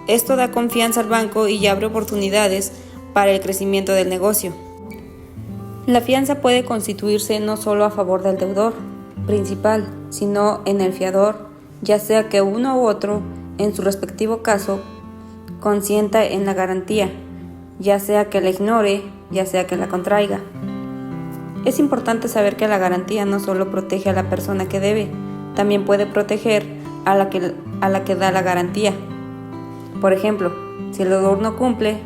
Esto da confianza al banco y abre oportunidades para el crecimiento del negocio. La fianza puede constituirse no solo a favor del deudor principal, sino en el fiador, ya sea que uno u otro, en su respectivo caso, consienta en la garantía, ya sea que la ignore, ya sea que la contraiga. Es importante saber que la garantía no solo protege a la persona que debe, también puede proteger a la que da la garantía. Por ejemplo, si el deudor no cumple,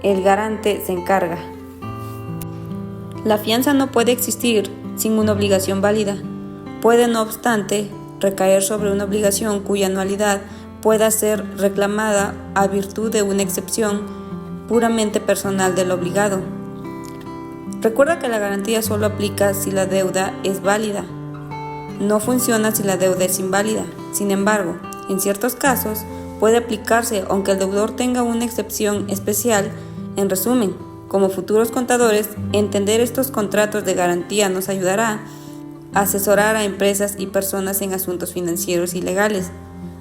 el garante se encarga. La fianza no puede existir sin una obligación válida. Puede, no obstante, recaer sobre una obligación cuya anualidad pueda ser reclamada a virtud de una excepción puramente personal del obligado. Recuerda que la garantía solo aplica si la deuda es válida. No funciona si la deuda es inválida. Sin embargo, en ciertos casos puede aplicarse aunque el deudor tenga una excepción especial. En resumen, como futuros contadores, entender estos contratos de garantía nos ayudará a asesorar a empresas y personas en asuntos financieros y legales,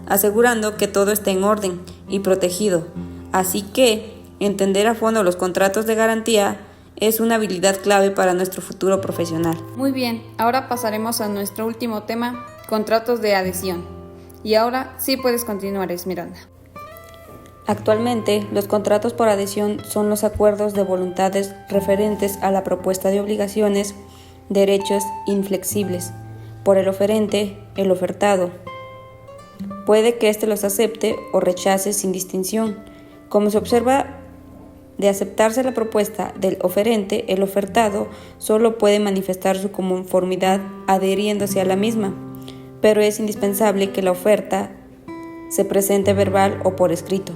asegurando que todo esté en orden y protegido. Así que, entender a fondo los contratos de garantía es una habilidad clave para nuestro futuro profesional. Muy bien, ahora pasaremos a nuestro último tema, contratos de adhesión. Y ahora sí puedes continuar, Esmeralda. Actualmente, los contratos por adhesión son los acuerdos de voluntades referentes a la propuesta de obligaciones, derechos inflexibles, por el oferente, el ofertado. Puede que éste los acepte o rechace sin distinción. Como se observa, de aceptarse la propuesta del oferente, el ofertado solo puede manifestar su conformidad adhiriéndose a la misma, pero es indispensable que la oferta se presente verbal o por escrito.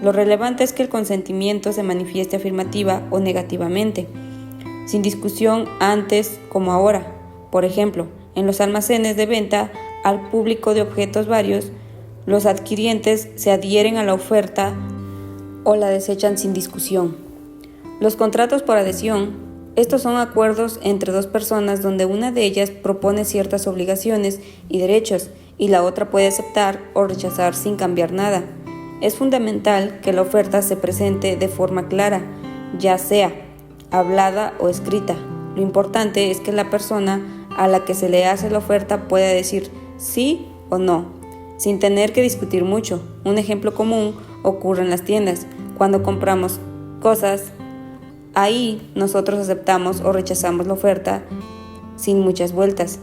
Lo relevante es que el consentimiento se manifieste afirmativa o negativamente, sin discusión antes como ahora. Por ejemplo, en los almacenes de venta al público de objetos varios, los adquirientes se adhieren a la oferta o la desechan sin discusión. Los contratos por adhesión, estos son acuerdos entre dos personas donde una de ellas propone ciertas obligaciones y derechos y la otra puede aceptar o rechazar sin cambiar nada. Es fundamental que la oferta se presente de forma clara, ya sea hablada o escrita. Lo importante es que la persona a la que se le hace la oferta pueda decir sí o no, sin tener que discutir mucho. Un ejemplo común ocurre en las tiendas. Cuando compramos cosas, ahí nosotros aceptamos o rechazamos la oferta sin muchas vueltas.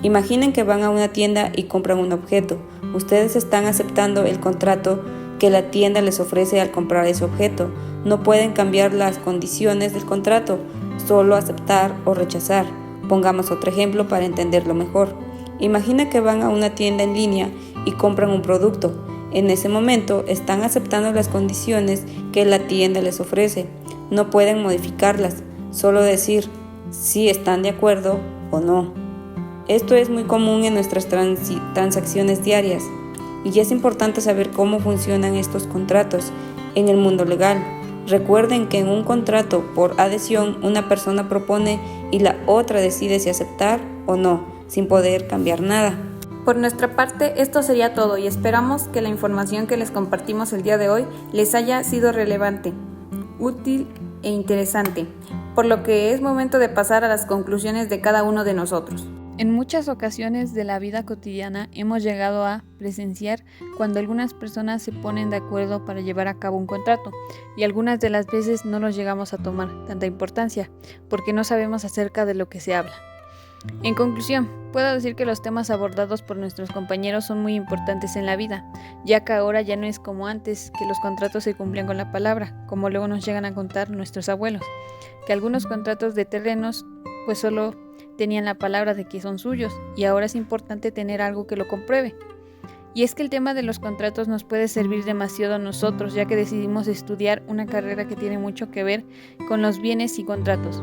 Imaginen que van a una tienda y compran un objeto. Ustedes están aceptando el contrato que la tienda les ofrece al comprar ese objeto. No pueden cambiar las condiciones del contrato, solo aceptar o rechazar. Pongamos otro ejemplo para entenderlo mejor. Imagina que van a una tienda en línea y compran un producto. En ese momento están aceptando las condiciones que la tienda les ofrece. No pueden modificarlas, solo decir si están de acuerdo o no. Esto es muy común en nuestras transacciones diarias y es importante saber cómo funcionan estos contratos en el mundo legal. Recuerden que en un contrato por adhesión una persona propone y la otra decide si aceptar o no, sin poder cambiar nada. Por nuestra parte, esto sería todo y esperamos que la información que les compartimos el día de hoy les haya sido relevante, útil e interesante, por lo que es momento de pasar a las conclusiones de cada uno de nosotros. En muchas ocasiones de la vida cotidiana hemos llegado a presenciar cuando algunas personas se ponen de acuerdo para llevar a cabo un contrato y algunas de las veces no nos llegamos a tomar tanta importancia porque no sabemos acerca de lo que se habla. En conclusión, puedo decir que los temas abordados por nuestros compañeros son muy importantes en la vida, ya que ahora ya no es como antes, que los contratos se cumplían con la palabra, como luego nos llegan a contar nuestros abuelos, que algunos contratos de terrenos pues solo tenían la palabra de que son suyos, y ahora es importante tener algo que lo compruebe. Y es que el tema de los contratos nos puede servir demasiado a nosotros, ya que decidimos estudiar una carrera que tiene mucho que ver con los bienes y contratos.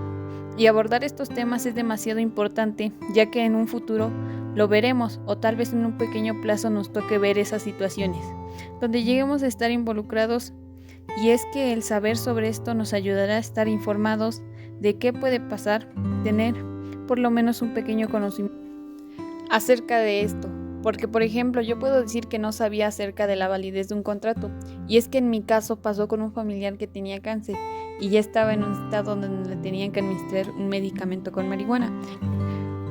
Y abordar estos temas es demasiado importante, ya que en un futuro lo veremos o tal vez en un pequeño plazo nos toque ver esas situaciones, donde lleguemos a estar involucrados, y es que el saber sobre esto nos ayudará a estar informados de qué puede pasar, tener por lo menos un pequeño conocimiento acerca de esto, Porque, por ejemplo, yo puedo decir que no sabía acerca de la validez de un contrato, y es que en mi caso pasó con un familiar que tenía cáncer y ya estaba en un estado donde le tenían que administrar un medicamento con marihuana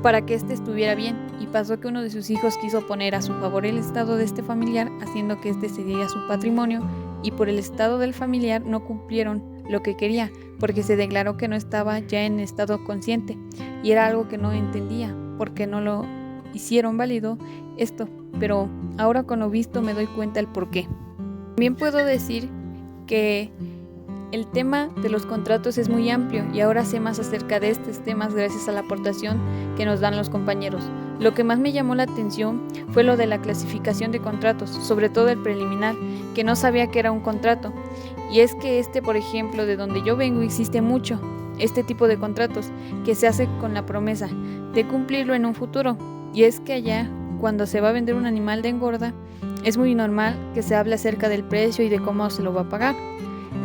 para que éste estuviera bien, y pasó que uno de sus hijos quiso poner a su favor el estado de este familiar, haciendo que éste cediera su patrimonio, y por el estado del familiar no cumplieron lo que quería, porque se declaró que no estaba ya en estado consciente, y era algo que no entendía, porque no lo hicieron válido esto, pero ahora con lo visto me doy cuenta el por qué. También puedo decir que el tema de los contratos es muy amplio y ahora sé más acerca de estos temas gracias a la aportación que nos dan los compañeros. Lo que más me llamó la atención fue lo de la clasificación de contratos, sobre todo el preliminar, que no sabía que era un contrato. Y es que por ejemplo, de donde yo vengo existe mucho este tipo de contratos que se hace con la promesa de cumplirlo en un futuro. Y es que allá, cuando se va a vender un animal de engorda, es muy normal que se hable acerca del precio y de cómo se lo va a pagar,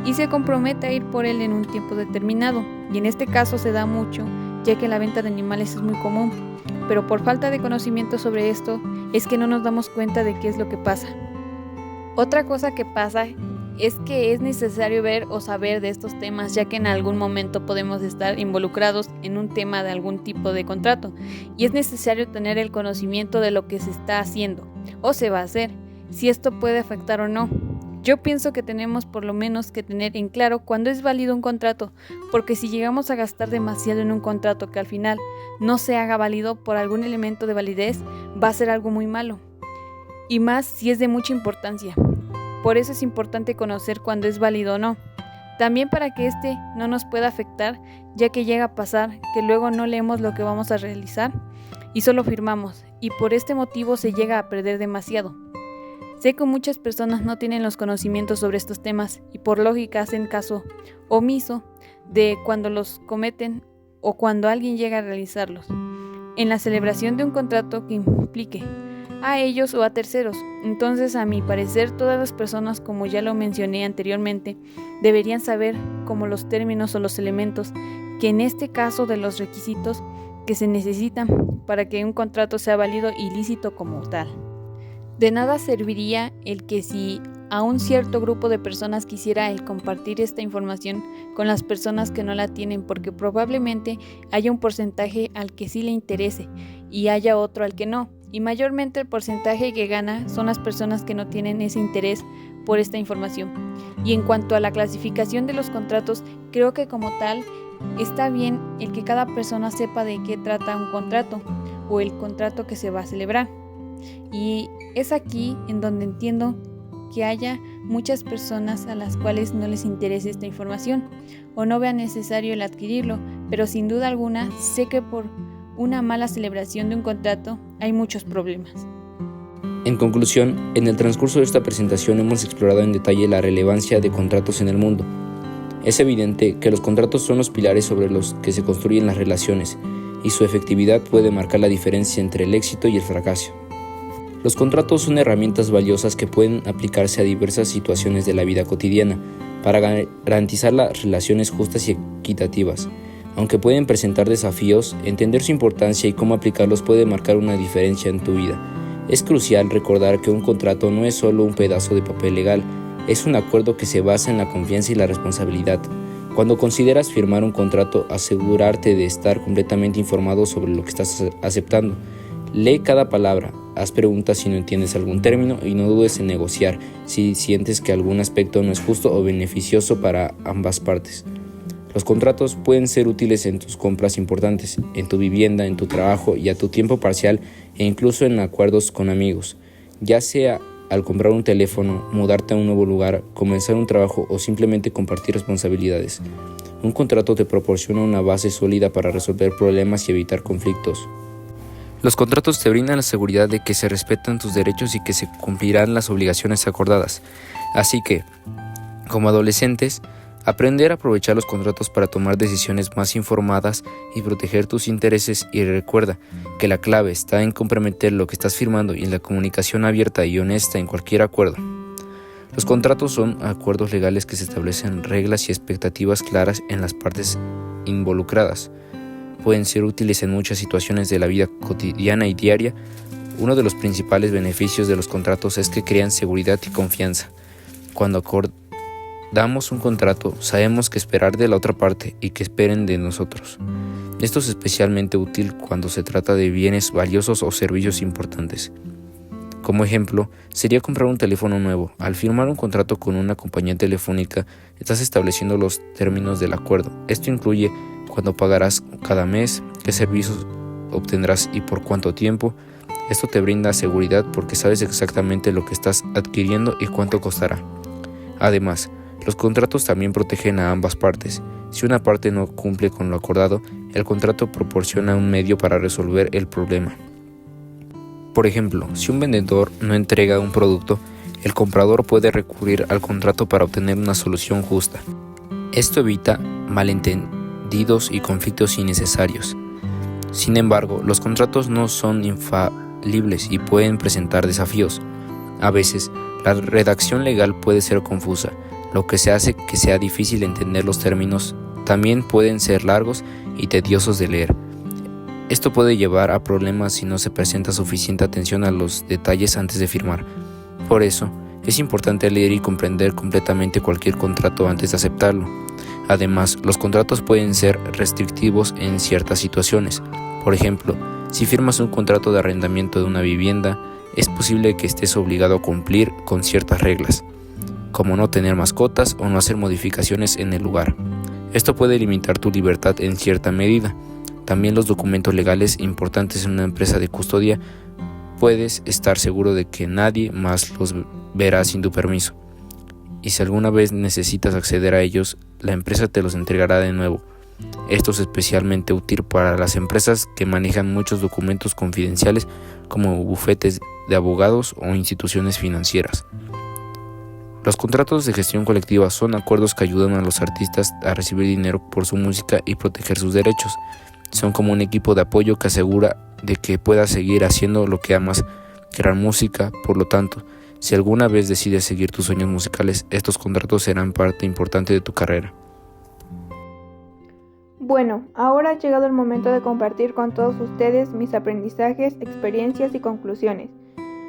y se compromete a ir por él en un tiempo determinado, y en este caso se da mucho, ya que la venta de animales es muy común, pero por falta de conocimiento sobre esto, es que no nos damos cuenta de qué es lo que pasa. Otra cosa que pasa es que es necesario ver o saber de estos temas, ya que en algún momento podemos estar involucrados en un tema de algún tipo de contrato, y es necesario tener el conocimiento de lo que se está haciendo o se va a hacer, si esto puede afectar o no. Yo pienso que tenemos por lo menos que tener en claro cuándo es válido un contrato, porque si llegamos a gastar demasiado en un contrato que al final no se haga válido por algún elemento de validez, va a ser algo muy malo, y más si es de mucha importancia. Por eso es importante conocer cuándo es válido o no, también para que no nos pueda afectar, ya que llega a pasar que luego no leemos lo que vamos a realizar y solo firmamos, y por este motivo se llega a perder demasiado. Sé que muchas personas no tienen los conocimientos sobre estos temas y por lógica hacen caso omiso de cuando los cometen o cuando alguien llega a realizarlos. En la celebración de un contrato que implique a ellos o a terceros. Entonces, a mi parecer, todas las personas, como ya lo mencioné anteriormente, deberían saber como los términos o los elementos que en este caso de los requisitos que se necesitan para que un contrato sea válido y lícito como tal. De nada serviría el que si a un cierto grupo de personas quisiera el compartir esta información con las personas que no la tienen, porque probablemente haya un porcentaje al que sí le interese y haya otro al que no, y mayormente el porcentaje que gana son las personas que no tienen ese interés por esta información. Y en cuanto a la clasificación de los contratos, creo que como tal está bien el que cada persona sepa de qué trata un contrato o el contrato que se va a celebrar. Y es aquí en donde entiendo que haya muchas personas a las cuales no les interese esta información o no vean necesario el adquirirlo, pero sin duda alguna sé que por una mala celebración de un contrato hay muchos problemas. En conclusión, en el transcurso de esta presentación hemos explorado en detalle la relevancia de contratos en el mundo. Es evidente que los contratos son los pilares sobre los que se construyen las relaciones y su efectividad puede marcar la diferencia entre el éxito y el fracaso. Los contratos son herramientas valiosas que pueden aplicarse a diversas situaciones de la vida cotidiana para garantizar las relaciones justas y equitativas. Aunque pueden presentar desafíos, entender su importancia y cómo aplicarlos puede marcar una diferencia en tu vida. Es crucial recordar que un contrato no es solo un pedazo de papel legal, es un acuerdo que se basa en la confianza y la responsabilidad. Cuando consideras firmar un contrato, asegurarte de estar completamente informado sobre lo que estás aceptando. Lee cada palabra, haz preguntas si no entiendes algún término y no dudes en negociar si sientes que algún aspecto no es justo o beneficioso para ambas partes. Los contratos pueden ser útiles en tus compras importantes, en tu vivienda, en tu trabajo y a tu tiempo parcial e incluso en acuerdos con amigos, ya sea al comprar un teléfono, mudarte a un nuevo lugar, comenzar un trabajo o simplemente compartir responsabilidades. Un contrato te proporciona una base sólida para resolver problemas y evitar conflictos. Los contratos te brindan la seguridad de que se respetan tus derechos y que se cumplirán las obligaciones acordadas. Así que, como adolescentes, aprender a aprovechar los contratos para tomar decisiones más informadas y proteger tus intereses, y recuerda que la clave está en comprometer lo que estás firmando y en la comunicación abierta y honesta en cualquier acuerdo. Los contratos son acuerdos legales que se establecen reglas y expectativas claras en las partes involucradas. Pueden ser útiles en muchas situaciones de la vida cotidiana y diaria Uno de los principales beneficios de los contratos es que crean seguridad y confianza. Cuando acordamos un contrato, sabemos qué esperar de la otra parte y qué esperen de nosotros. Esto es especialmente útil cuando se trata de bienes valiosos o servicios importantes. Como ejemplo, sería comprar un teléfono nuevo. Al firmar un contrato con una compañía telefónica, estás estableciendo los términos del acuerdo. Esto incluye cuándo pagarás cada mes, qué servicios obtendrás y por cuánto tiempo. Esto te brinda seguridad porque sabes exactamente lo que estás adquiriendo y cuánto costará. Además, los contratos también protegen a ambas partes. Si una parte no cumple con lo acordado, el contrato proporciona un medio para resolver el problema. Por ejemplo, si un vendedor no entrega un producto, el comprador puede recurrir al contrato para obtener una solución justa. Esto evita malentendidos y conflictos innecesarios. Sin embargo, los contratos no son infalibles y pueden presentar desafíos. A veces, la redacción legal puede ser confusa, lo que se hace que sea difícil entender los términos. También pueden ser largos y tediosos de leer. Esto puede llevar a problemas si no se presta suficiente atención a los detalles antes de firmar. Por eso, es importante leer y comprender completamente cualquier contrato antes de aceptarlo. Además, los contratos pueden ser restrictivos en ciertas situaciones. Por ejemplo, si firmas un contrato de arrendamiento de una vivienda, es posible que estés obligado a cumplir con ciertas reglas, como no tener mascotas o no hacer modificaciones en el lugar. Esto puede limitar tu libertad en cierta medida. También los documentos legales importantes en una empresa de custodia, puedes estar seguro de que nadie más los verá sin tu permiso. Y si alguna vez necesitas acceder a ellos, la empresa te los entregará de nuevo. Esto es especialmente útil para las empresas que manejan muchos documentos confidenciales como bufetes de abogados o instituciones financieras. Los contratos de gestión colectiva son acuerdos que ayudan a los artistas a recibir dinero por su música y proteger sus derechos. Son como un equipo de apoyo que asegura de que puedas seguir haciendo lo que amas, crear música. Por lo tanto, si alguna vez decides seguir tus sueños musicales, estos contratos serán parte importante de tu carrera. Bueno, ahora ha llegado el momento de compartir con todos ustedes mis aprendizajes, experiencias y conclusiones.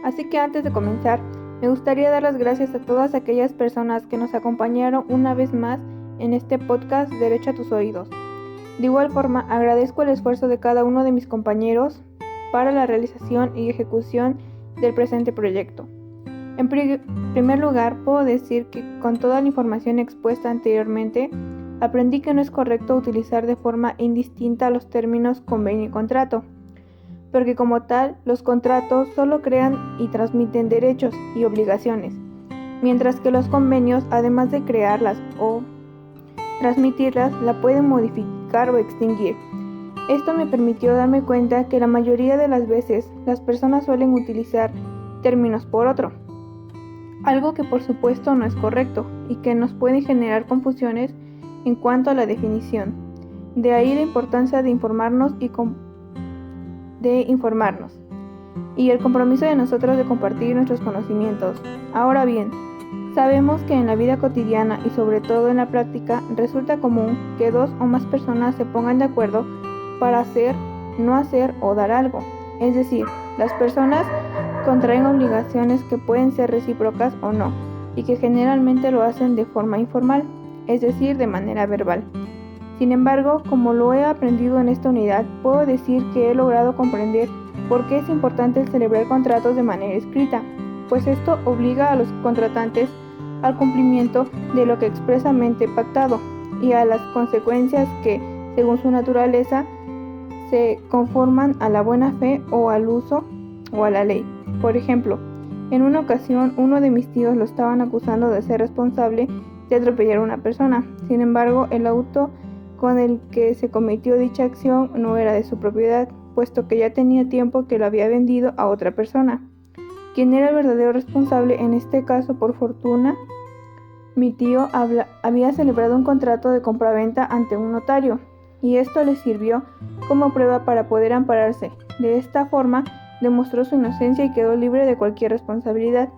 Así que antes de comenzar, me gustaría dar las gracias a todas aquellas personas que nos acompañaron una vez más en este podcast Derecho a tus oídos. De igual forma, agradezco el esfuerzo de cada uno de mis compañeros para la realización y ejecución del presente proyecto. En primer lugar, puedo decir que con toda la información expuesta anteriormente, aprendí que no es correcto utilizar de forma indistinta los términos convenio y contrato, porque como tal, los contratos solo crean y transmiten derechos y obligaciones, mientras que los convenios, además de crearlas o transmitirlas, la pueden modificar o extinguir. Esto me permitió darme cuenta que la mayoría de las veces las personas suelen utilizar términos por otro, algo que por supuesto no es correcto y que nos puede generar confusiones en cuanto a la definición. De ahí la importancia de informarnos y el compromiso de nosotros de compartir nuestros conocimientos. Ahora bien, sabemos que en la vida cotidiana y sobre todo en la práctica resulta común que dos o más personas se pongan de acuerdo para hacer, no hacer o dar algo. Es decir, las personas contraen obligaciones que pueden ser recíprocas o no, y que generalmente lo hacen de forma informal, es decir, de manera verbal. Sin embargo, como lo he aprendido en esta unidad, puedo decir que he logrado comprender por qué es importante el celebrar contratos de manera escrita, pues esto obliga a los contratantes al cumplimiento de lo que expresamente pactado y a las consecuencias que, según su naturaleza, se conforman a la buena fe o al uso o a la ley. Por ejemplo, en una ocasión uno de mis tíos lo estaban acusando de ser responsable de atropellar a una persona. Sin embargo, el auto con el que se cometió dicha acción no era de su propiedad, puesto que ya tenía tiempo que lo había vendido a otra persona. ¿Quién era el verdadero responsable en este caso? Por fortuna, mi tío había celebrado un contrato de compraventa ante un notario, y esto le sirvió como prueba para poder ampararse. De esta forma, demostró su inocencia y quedó libre de cualquier responsabilidad.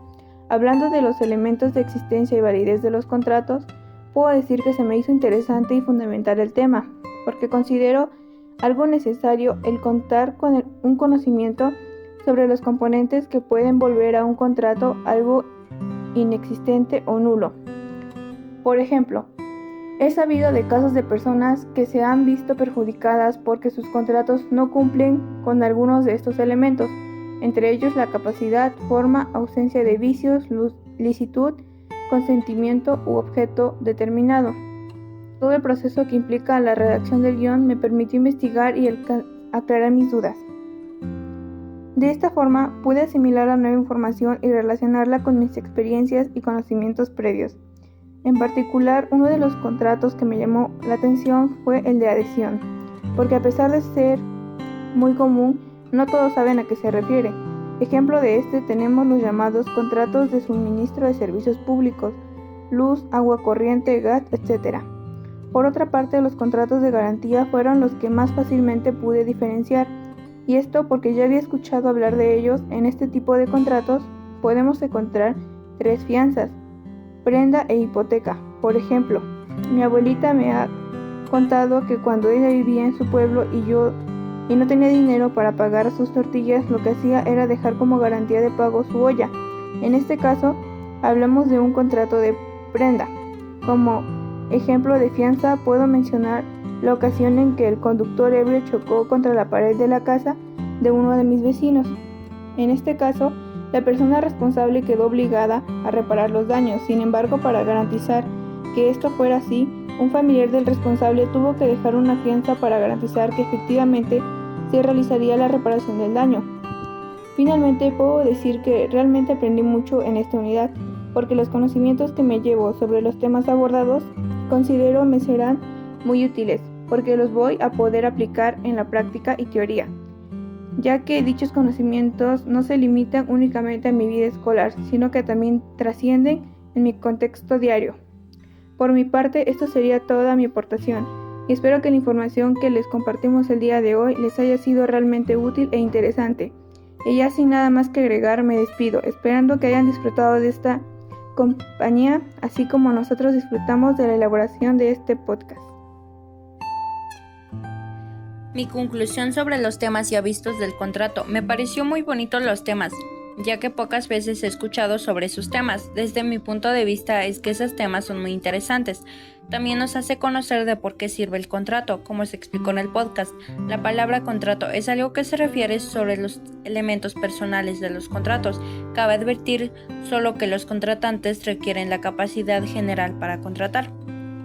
Hablando de los elementos de existencia y validez de los contratos, puedo decir que se me hizo interesante y fundamental el tema, porque considero algo necesario el contar con un conocimiento sobre los componentes que pueden volver a un contrato algo inexistente o nulo. Por ejemplo, he sabido de casos de personas que se han visto perjudicadas porque sus contratos no cumplen con algunos de estos elementos, entre ellos la capacidad, forma, ausencia de vicios, licitud, consentimiento u objeto determinado. Todo el proceso que implica la redacción del guión me permitió investigar y aclarar mis dudas. De esta forma, pude asimilar la nueva información y relacionarla con mis experiencias y conocimientos previos. En particular, uno de los contratos que me llamó la atención fue el de adhesión, porque a pesar de ser muy común, no todos saben a qué se refiere. Ejemplo de este tenemos los llamados contratos de suministro de servicios públicos, luz, agua corriente, gas, etc. Por otra parte, los contratos de garantía fueron los que más fácilmente pude diferenciar, y esto porque ya había escuchado hablar de ellos. En este tipo de contratos podemos encontrar 3 fianzas, prenda e hipoteca. Por ejemplo, mi abuelita me ha contado que cuando ella vivía en su pueblo y no tenía dinero para pagar sus tortillas, lo que hacía era dejar como garantía de pago su olla. En este caso, hablamos de un contrato de prenda. Como ejemplo de fianza, puedo mencionar la ocasión en que el conductor ebrio chocó contra la pared de la casa de uno de mis vecinos. En este caso, la persona responsable quedó obligada a reparar los daños. Sin embargo, para garantizar que esto fuera así, un familiar del responsable tuvo que dejar una fianza para garantizar que efectivamente se realizaría la reparación del daño. Finalmente, puedo decir que realmente aprendí mucho en esta unidad, porque los conocimientos que me llevo sobre los temas abordados considero me serán muy útiles, porque los voy a poder aplicar en la práctica y teoría, ya que dichos conocimientos no se limitan únicamente a mi vida escolar, sino que también trascienden en mi contexto diario. Por mi parte, esto sería toda mi aportación, y espero que la información que les compartimos el día de hoy les haya sido realmente útil e interesante. Y ya sin nada más que agregar, me despido, esperando que hayan disfrutado de esta compañía, así como nosotros disfrutamos de la elaboración de este podcast. Mi conclusión sobre los temas ya vistos del contrato: me pareció muy bonitos los temas, ya que pocas veces he escuchado sobre esos temas. Desde mi punto de vista es que esos temas son muy interesantes. También nos hace conocer de por qué sirve el contrato, como se explicó en el podcast. La palabra contrato es algo que se refiere sobre los elementos personales de los contratos. Cabe advertir solo que los contratantes requieren la capacidad general para contratar.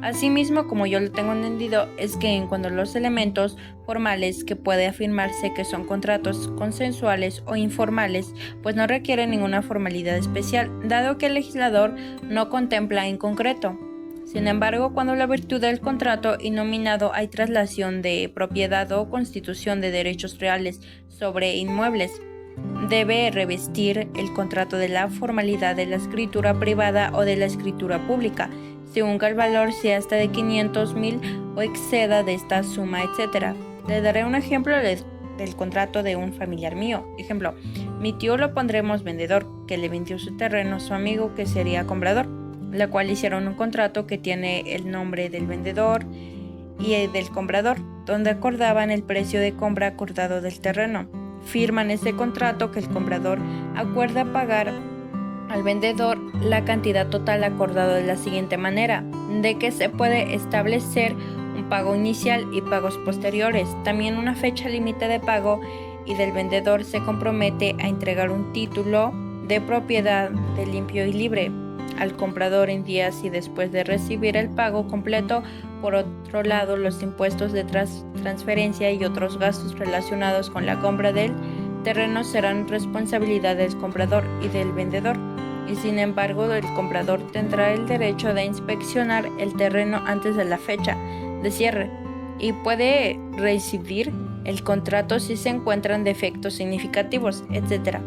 Asimismo, como yo lo tengo entendido, es que en cuanto a los elementos formales que puede afirmarse que son contratos consensuales o informales, pues no requieren ninguna formalidad especial, dado que el legislador no contempla en concreto. Sin embargo, cuando la virtud del contrato innominado hay traslación de propiedad o constitución de derechos reales sobre inmuebles, debe revestir el contrato de la formalidad de la escritura privada o de la escritura pública, según que el valor sea hasta de 500,000 o exceda de esta suma, etc. Le daré un ejemplo del contrato de un familiar mío. Ejemplo, mi tío lo pondremos vendedor, que le vendió su terreno a su amigo, que sería comprador, la cual hicieron un contrato que tiene el nombre del vendedor y el del comprador, donde acordaban el precio de compra acordado del terreno. Firman ese contrato que el comprador acuerda pagar al vendedor la cantidad total acordado de la siguiente manera, de que se puede establecer un pago inicial y pagos posteriores, también una fecha límite de pago, y del vendedor se compromete a entregar un título de propiedad de limpio y libre al comprador en días y después de recibir el pago completo. Por otro lado, los impuestos de transferencia y otros gastos relacionados con la compra del terreno serán responsabilidad del comprador y del vendedor, y sin embargo el comprador tendrá el derecho de inspeccionar el terreno antes de la fecha de cierre y puede rescindir el contrato si se encuentran defectos significativos, etc.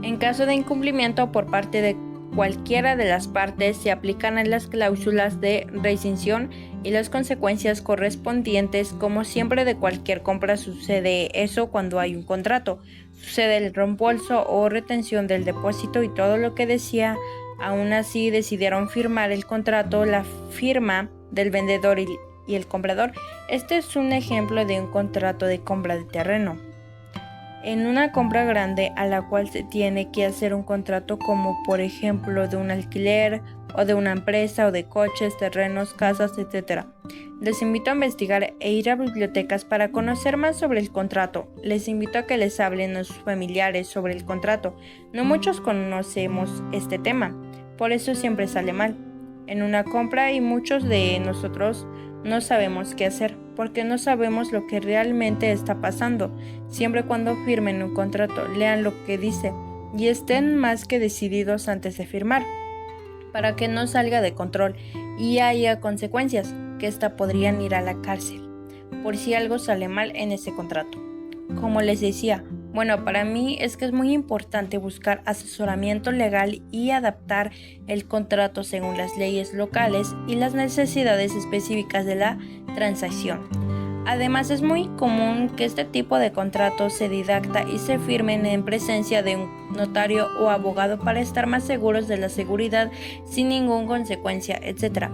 En caso de incumplimiento por parte de cualquiera de las partes, se aplican las cláusulas de rescisión y las consecuencias correspondientes. Como siempre de cualquier compra sucede eso cuando hay un contrato. Sucede el reembolso o retención del depósito y todo lo que decía. Aún así decidieron firmar el contrato, la firma del vendedor y el comprador. Este es un ejemplo de un contrato de compra de terreno. En una compra grande a la cual se tiene que hacer un contrato, como por ejemplo de un alquiler o de una empresa o de coches, terrenos, casas, etc. Les invito a investigar e ir a bibliotecas para conocer más sobre el contrato. Les invito a que les hablen a sus familiares sobre el contrato. No muchos conocemos este tema, por eso siempre sale mal en una compra y muchos de nosotros no sabemos qué hacer porque no sabemos lo que realmente está pasando. Siempre cuando firmen un contrato, lean lo que dice y estén más que decididos antes de firmar, para que no salga de control y haya consecuencias, que hasta podrían ir a la cárcel por si algo sale mal en ese contrato. Como les decía, para mí es que es muy importante buscar asesoramiento legal y adaptar el contrato según las leyes locales y las necesidades específicas de la transacción. Además, es muy común que este tipo de contratos se redacta y se firmen en presencia de un notario o abogado para estar más seguros de la seguridad sin ninguna consecuencia, etc.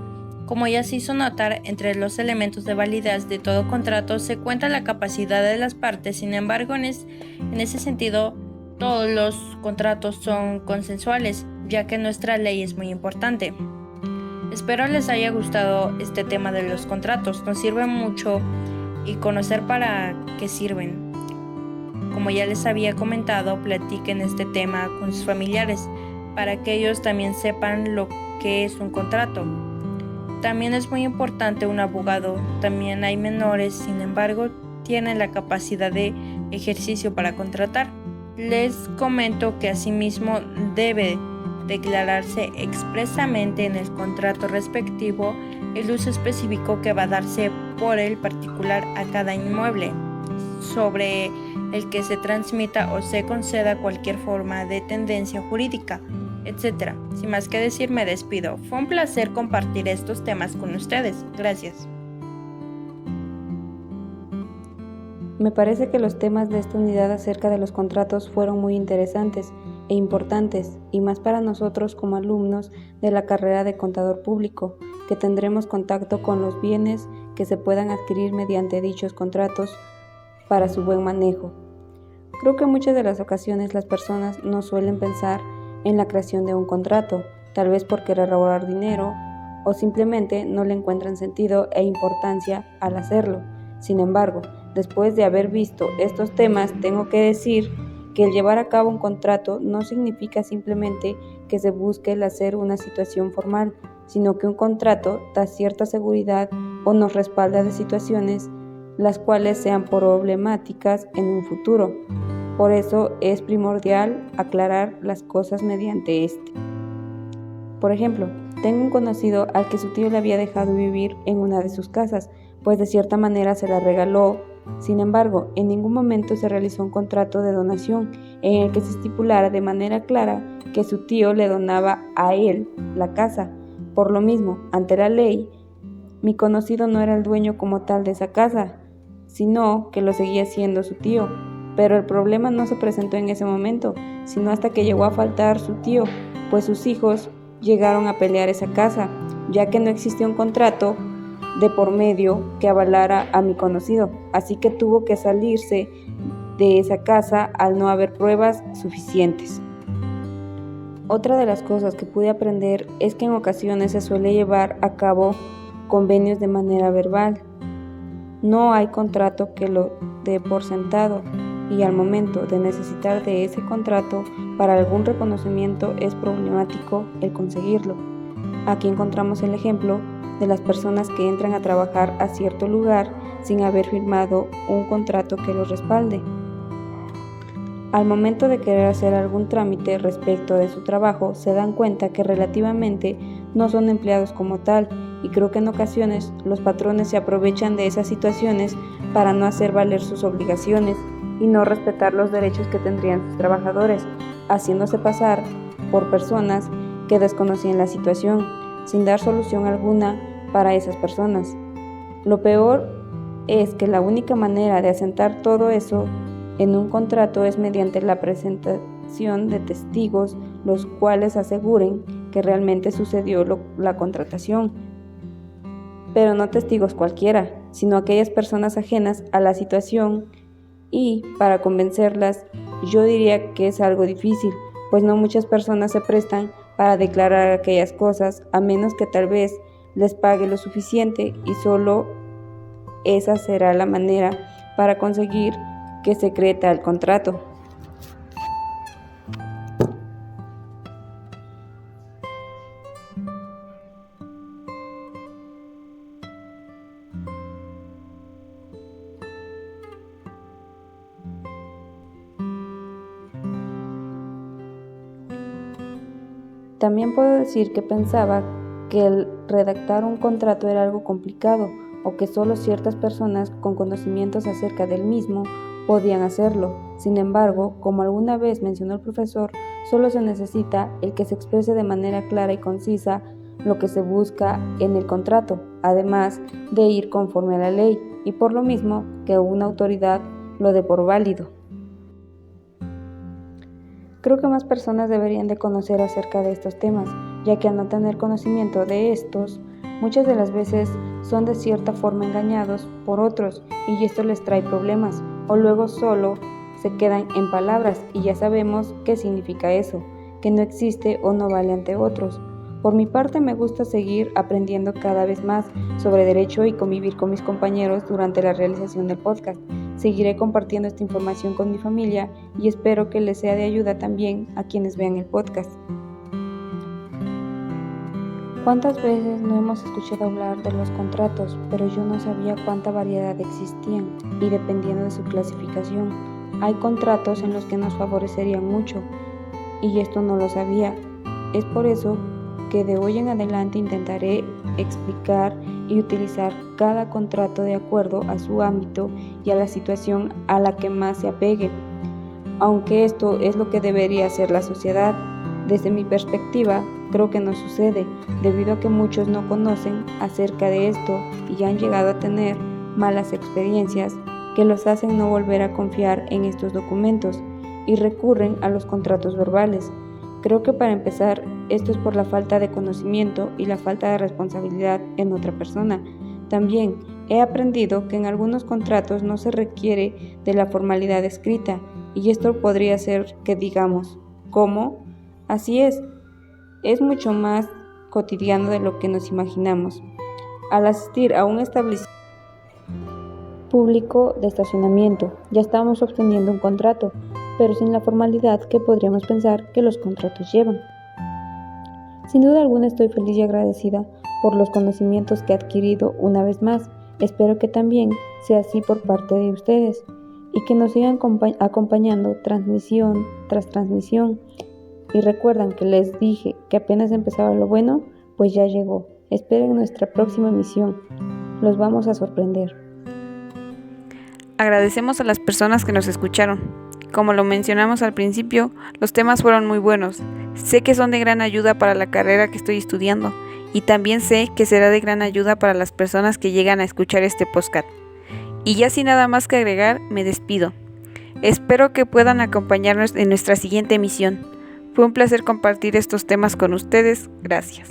Como ya se hizo notar, entre los elementos de validez de todo contrato se cuenta la capacidad de las partes. Sin embargo, en ese sentido, todos los contratos son consensuales, ya que nuestra ley es muy importante. Espero les haya gustado este tema de los contratos. Nos sirve mucho y conocer para qué sirven. Como ya les había comentado, platiquen este tema con sus familiares para que ellos también sepan lo que es un contrato. También es muy importante un abogado. También hay menores, sin embargo, tienen la capacidad de ejercicio para contratar. Les comento que asimismo debe declararse expresamente en el contrato respectivo el uso específico que va a darse por el particular a cada inmueble, sobre el que se transmita o se conceda cualquier forma de tendencia jurídica, etc. Sin más que decir, me despido. Fue un placer compartir estos temas con ustedes. Gracias. Me parece que los temas de esta unidad acerca de los contratos fueron muy interesantes e importantes, y más para nosotros como alumnos de la carrera de contador público, que tendremos contacto con los bienes que se puedan adquirir mediante dichos contratos para su buen manejo. Creo que en muchas de las ocasiones las personas no suelen pensar en la creación de un contrato, tal vez por querer ahorrar dinero o simplemente no le encuentran sentido e importancia al hacerlo. Sin embargo, después de haber visto estos temas, tengo que decir que el llevar a cabo un contrato no significa simplemente que se busque el hacer una situación formal, sino que un contrato da cierta seguridad o nos respalda de situaciones las cuales sean problemáticas en un futuro. Por eso es primordial aclarar las cosas mediante este. Por ejemplo, tengo un conocido al que su tío le había dejado vivir en una de sus casas, pues de cierta manera se la regaló. Sin embargo, en ningún momento se realizó un contrato de donación en el que se estipulara de manera clara que su tío le donaba a él la casa. Por lo mismo, ante la ley, mi conocido no era el dueño como tal de esa casa, sino que lo seguía siendo su tío. Pero el problema no se presentó en ese momento, sino hasta que llegó a faltar su tío, pues sus hijos llegaron a pelear esa casa, ya que no existía un contrato de por medio que avalara a mi conocido, así que tuvo que salirse de esa casa al no haber pruebas suficientes. Otra de las cosas que pude aprender es que en ocasiones se suele llevar a cabo convenios de manera verbal. No hay contrato que lo dé por sentado, y al momento de necesitar de ese contrato para algún reconocimiento es problemático el conseguirlo. Aquí encontramos el ejemplo de las personas que entran a trabajar a cierto lugar sin haber firmado un contrato que los respalde. Al momento de querer hacer algún trámite respecto de su trabajo, se dan cuenta que relativamente no son empleados como tal, y creo que en ocasiones los patrones se aprovechan de esas situaciones para no hacer valer sus obligaciones y no respetar los derechos que tendrían sus trabajadores, haciéndose pasar por personas que desconocían la situación, sin dar solución alguna para esas personas. Lo peor es que la única manera de asentar todo eso en un contrato es mediante la presentación de testigos, los cuales aseguren que realmente sucedió la contratación. Pero no testigos cualquiera, sino aquellas personas ajenas a la situación Y para convencerlas, yo diría que es algo difícil, pues no muchas personas se prestan para declarar aquellas cosas, a menos que tal vez les pague lo suficiente y solo esa será la manera para conseguir que se cree tal contrato. También puedo decir que pensaba que el redactar un contrato era algo complicado o que solo ciertas personas con conocimientos acerca del mismo podían hacerlo. Sin embargo, como alguna vez mencionó el profesor, solo se necesita el que se exprese de manera clara y concisa lo que se busca en el contrato, además de ir conforme a la ley, y por lo mismo que una autoridad lo dé por válido. Creo que más personas deberían de conocer acerca de estos temas, ya que al no tener conocimiento de estos, muchas de las veces son de cierta forma engañados por otros y esto les trae problemas, o luego solo se quedan en palabras y ya sabemos qué significa eso, que no existe o no vale ante otros. Por mi parte me gusta seguir aprendiendo cada vez más sobre derecho y convivir con mis compañeros durante la realización del podcast. Seguiré compartiendo esta información con mi familia y espero que les sea de ayuda también a quienes vean el podcast. ¿Cuántas veces no hemos escuchado hablar de los contratos, pero yo no sabía cuánta variedad existían y dependiendo de su clasificación? Hay contratos en los que nos favorecerían mucho y esto no lo sabía. Es por eso que de hoy en adelante intentaré explicar y utilizar cada contrato de acuerdo a su ámbito y a la situación a la que más se apegue, aunque esto es lo que debería hacer la sociedad. Desde mi perspectiva, creo que no sucede, debido a que muchos no conocen acerca de esto y han llegado a tener malas experiencias que los hacen no volver a confiar en estos documentos y recurren a los contratos verbales. Creo que para empezar, esto es por la falta de conocimiento y la falta de responsabilidad en otra persona. También he aprendido que en algunos contratos no se requiere de la formalidad escrita y esto podría ser que digamos, ¿cómo? Así es mucho más cotidiano de lo que nos imaginamos. Al asistir a un establecimiento público de estacionamiento, ya estamos obteniendo un contrato, pero sin la formalidad que podríamos pensar que los contratos llevan. Sin duda alguna estoy feliz y agradecida por los conocimientos que he adquirido una vez más. Espero que también sea así por parte de ustedes y que nos sigan acompañando transmisión tras transmisión. Y recuerdan que les dije que apenas empezaba lo bueno, pues ya llegó. Esperen nuestra próxima emisión. Los vamos a sorprender. Agradecemos a las personas que nos escucharon. Como lo mencionamos al principio, los temas fueron muy buenos. Sé que son de gran ayuda para la carrera que estoy estudiando y también sé que será de gran ayuda para las personas que llegan a escuchar este podcast. Y ya sin nada más que agregar, me despido. Espero que puedan acompañarnos en nuestra siguiente emisión. Fue un placer compartir estos temas con ustedes. Gracias.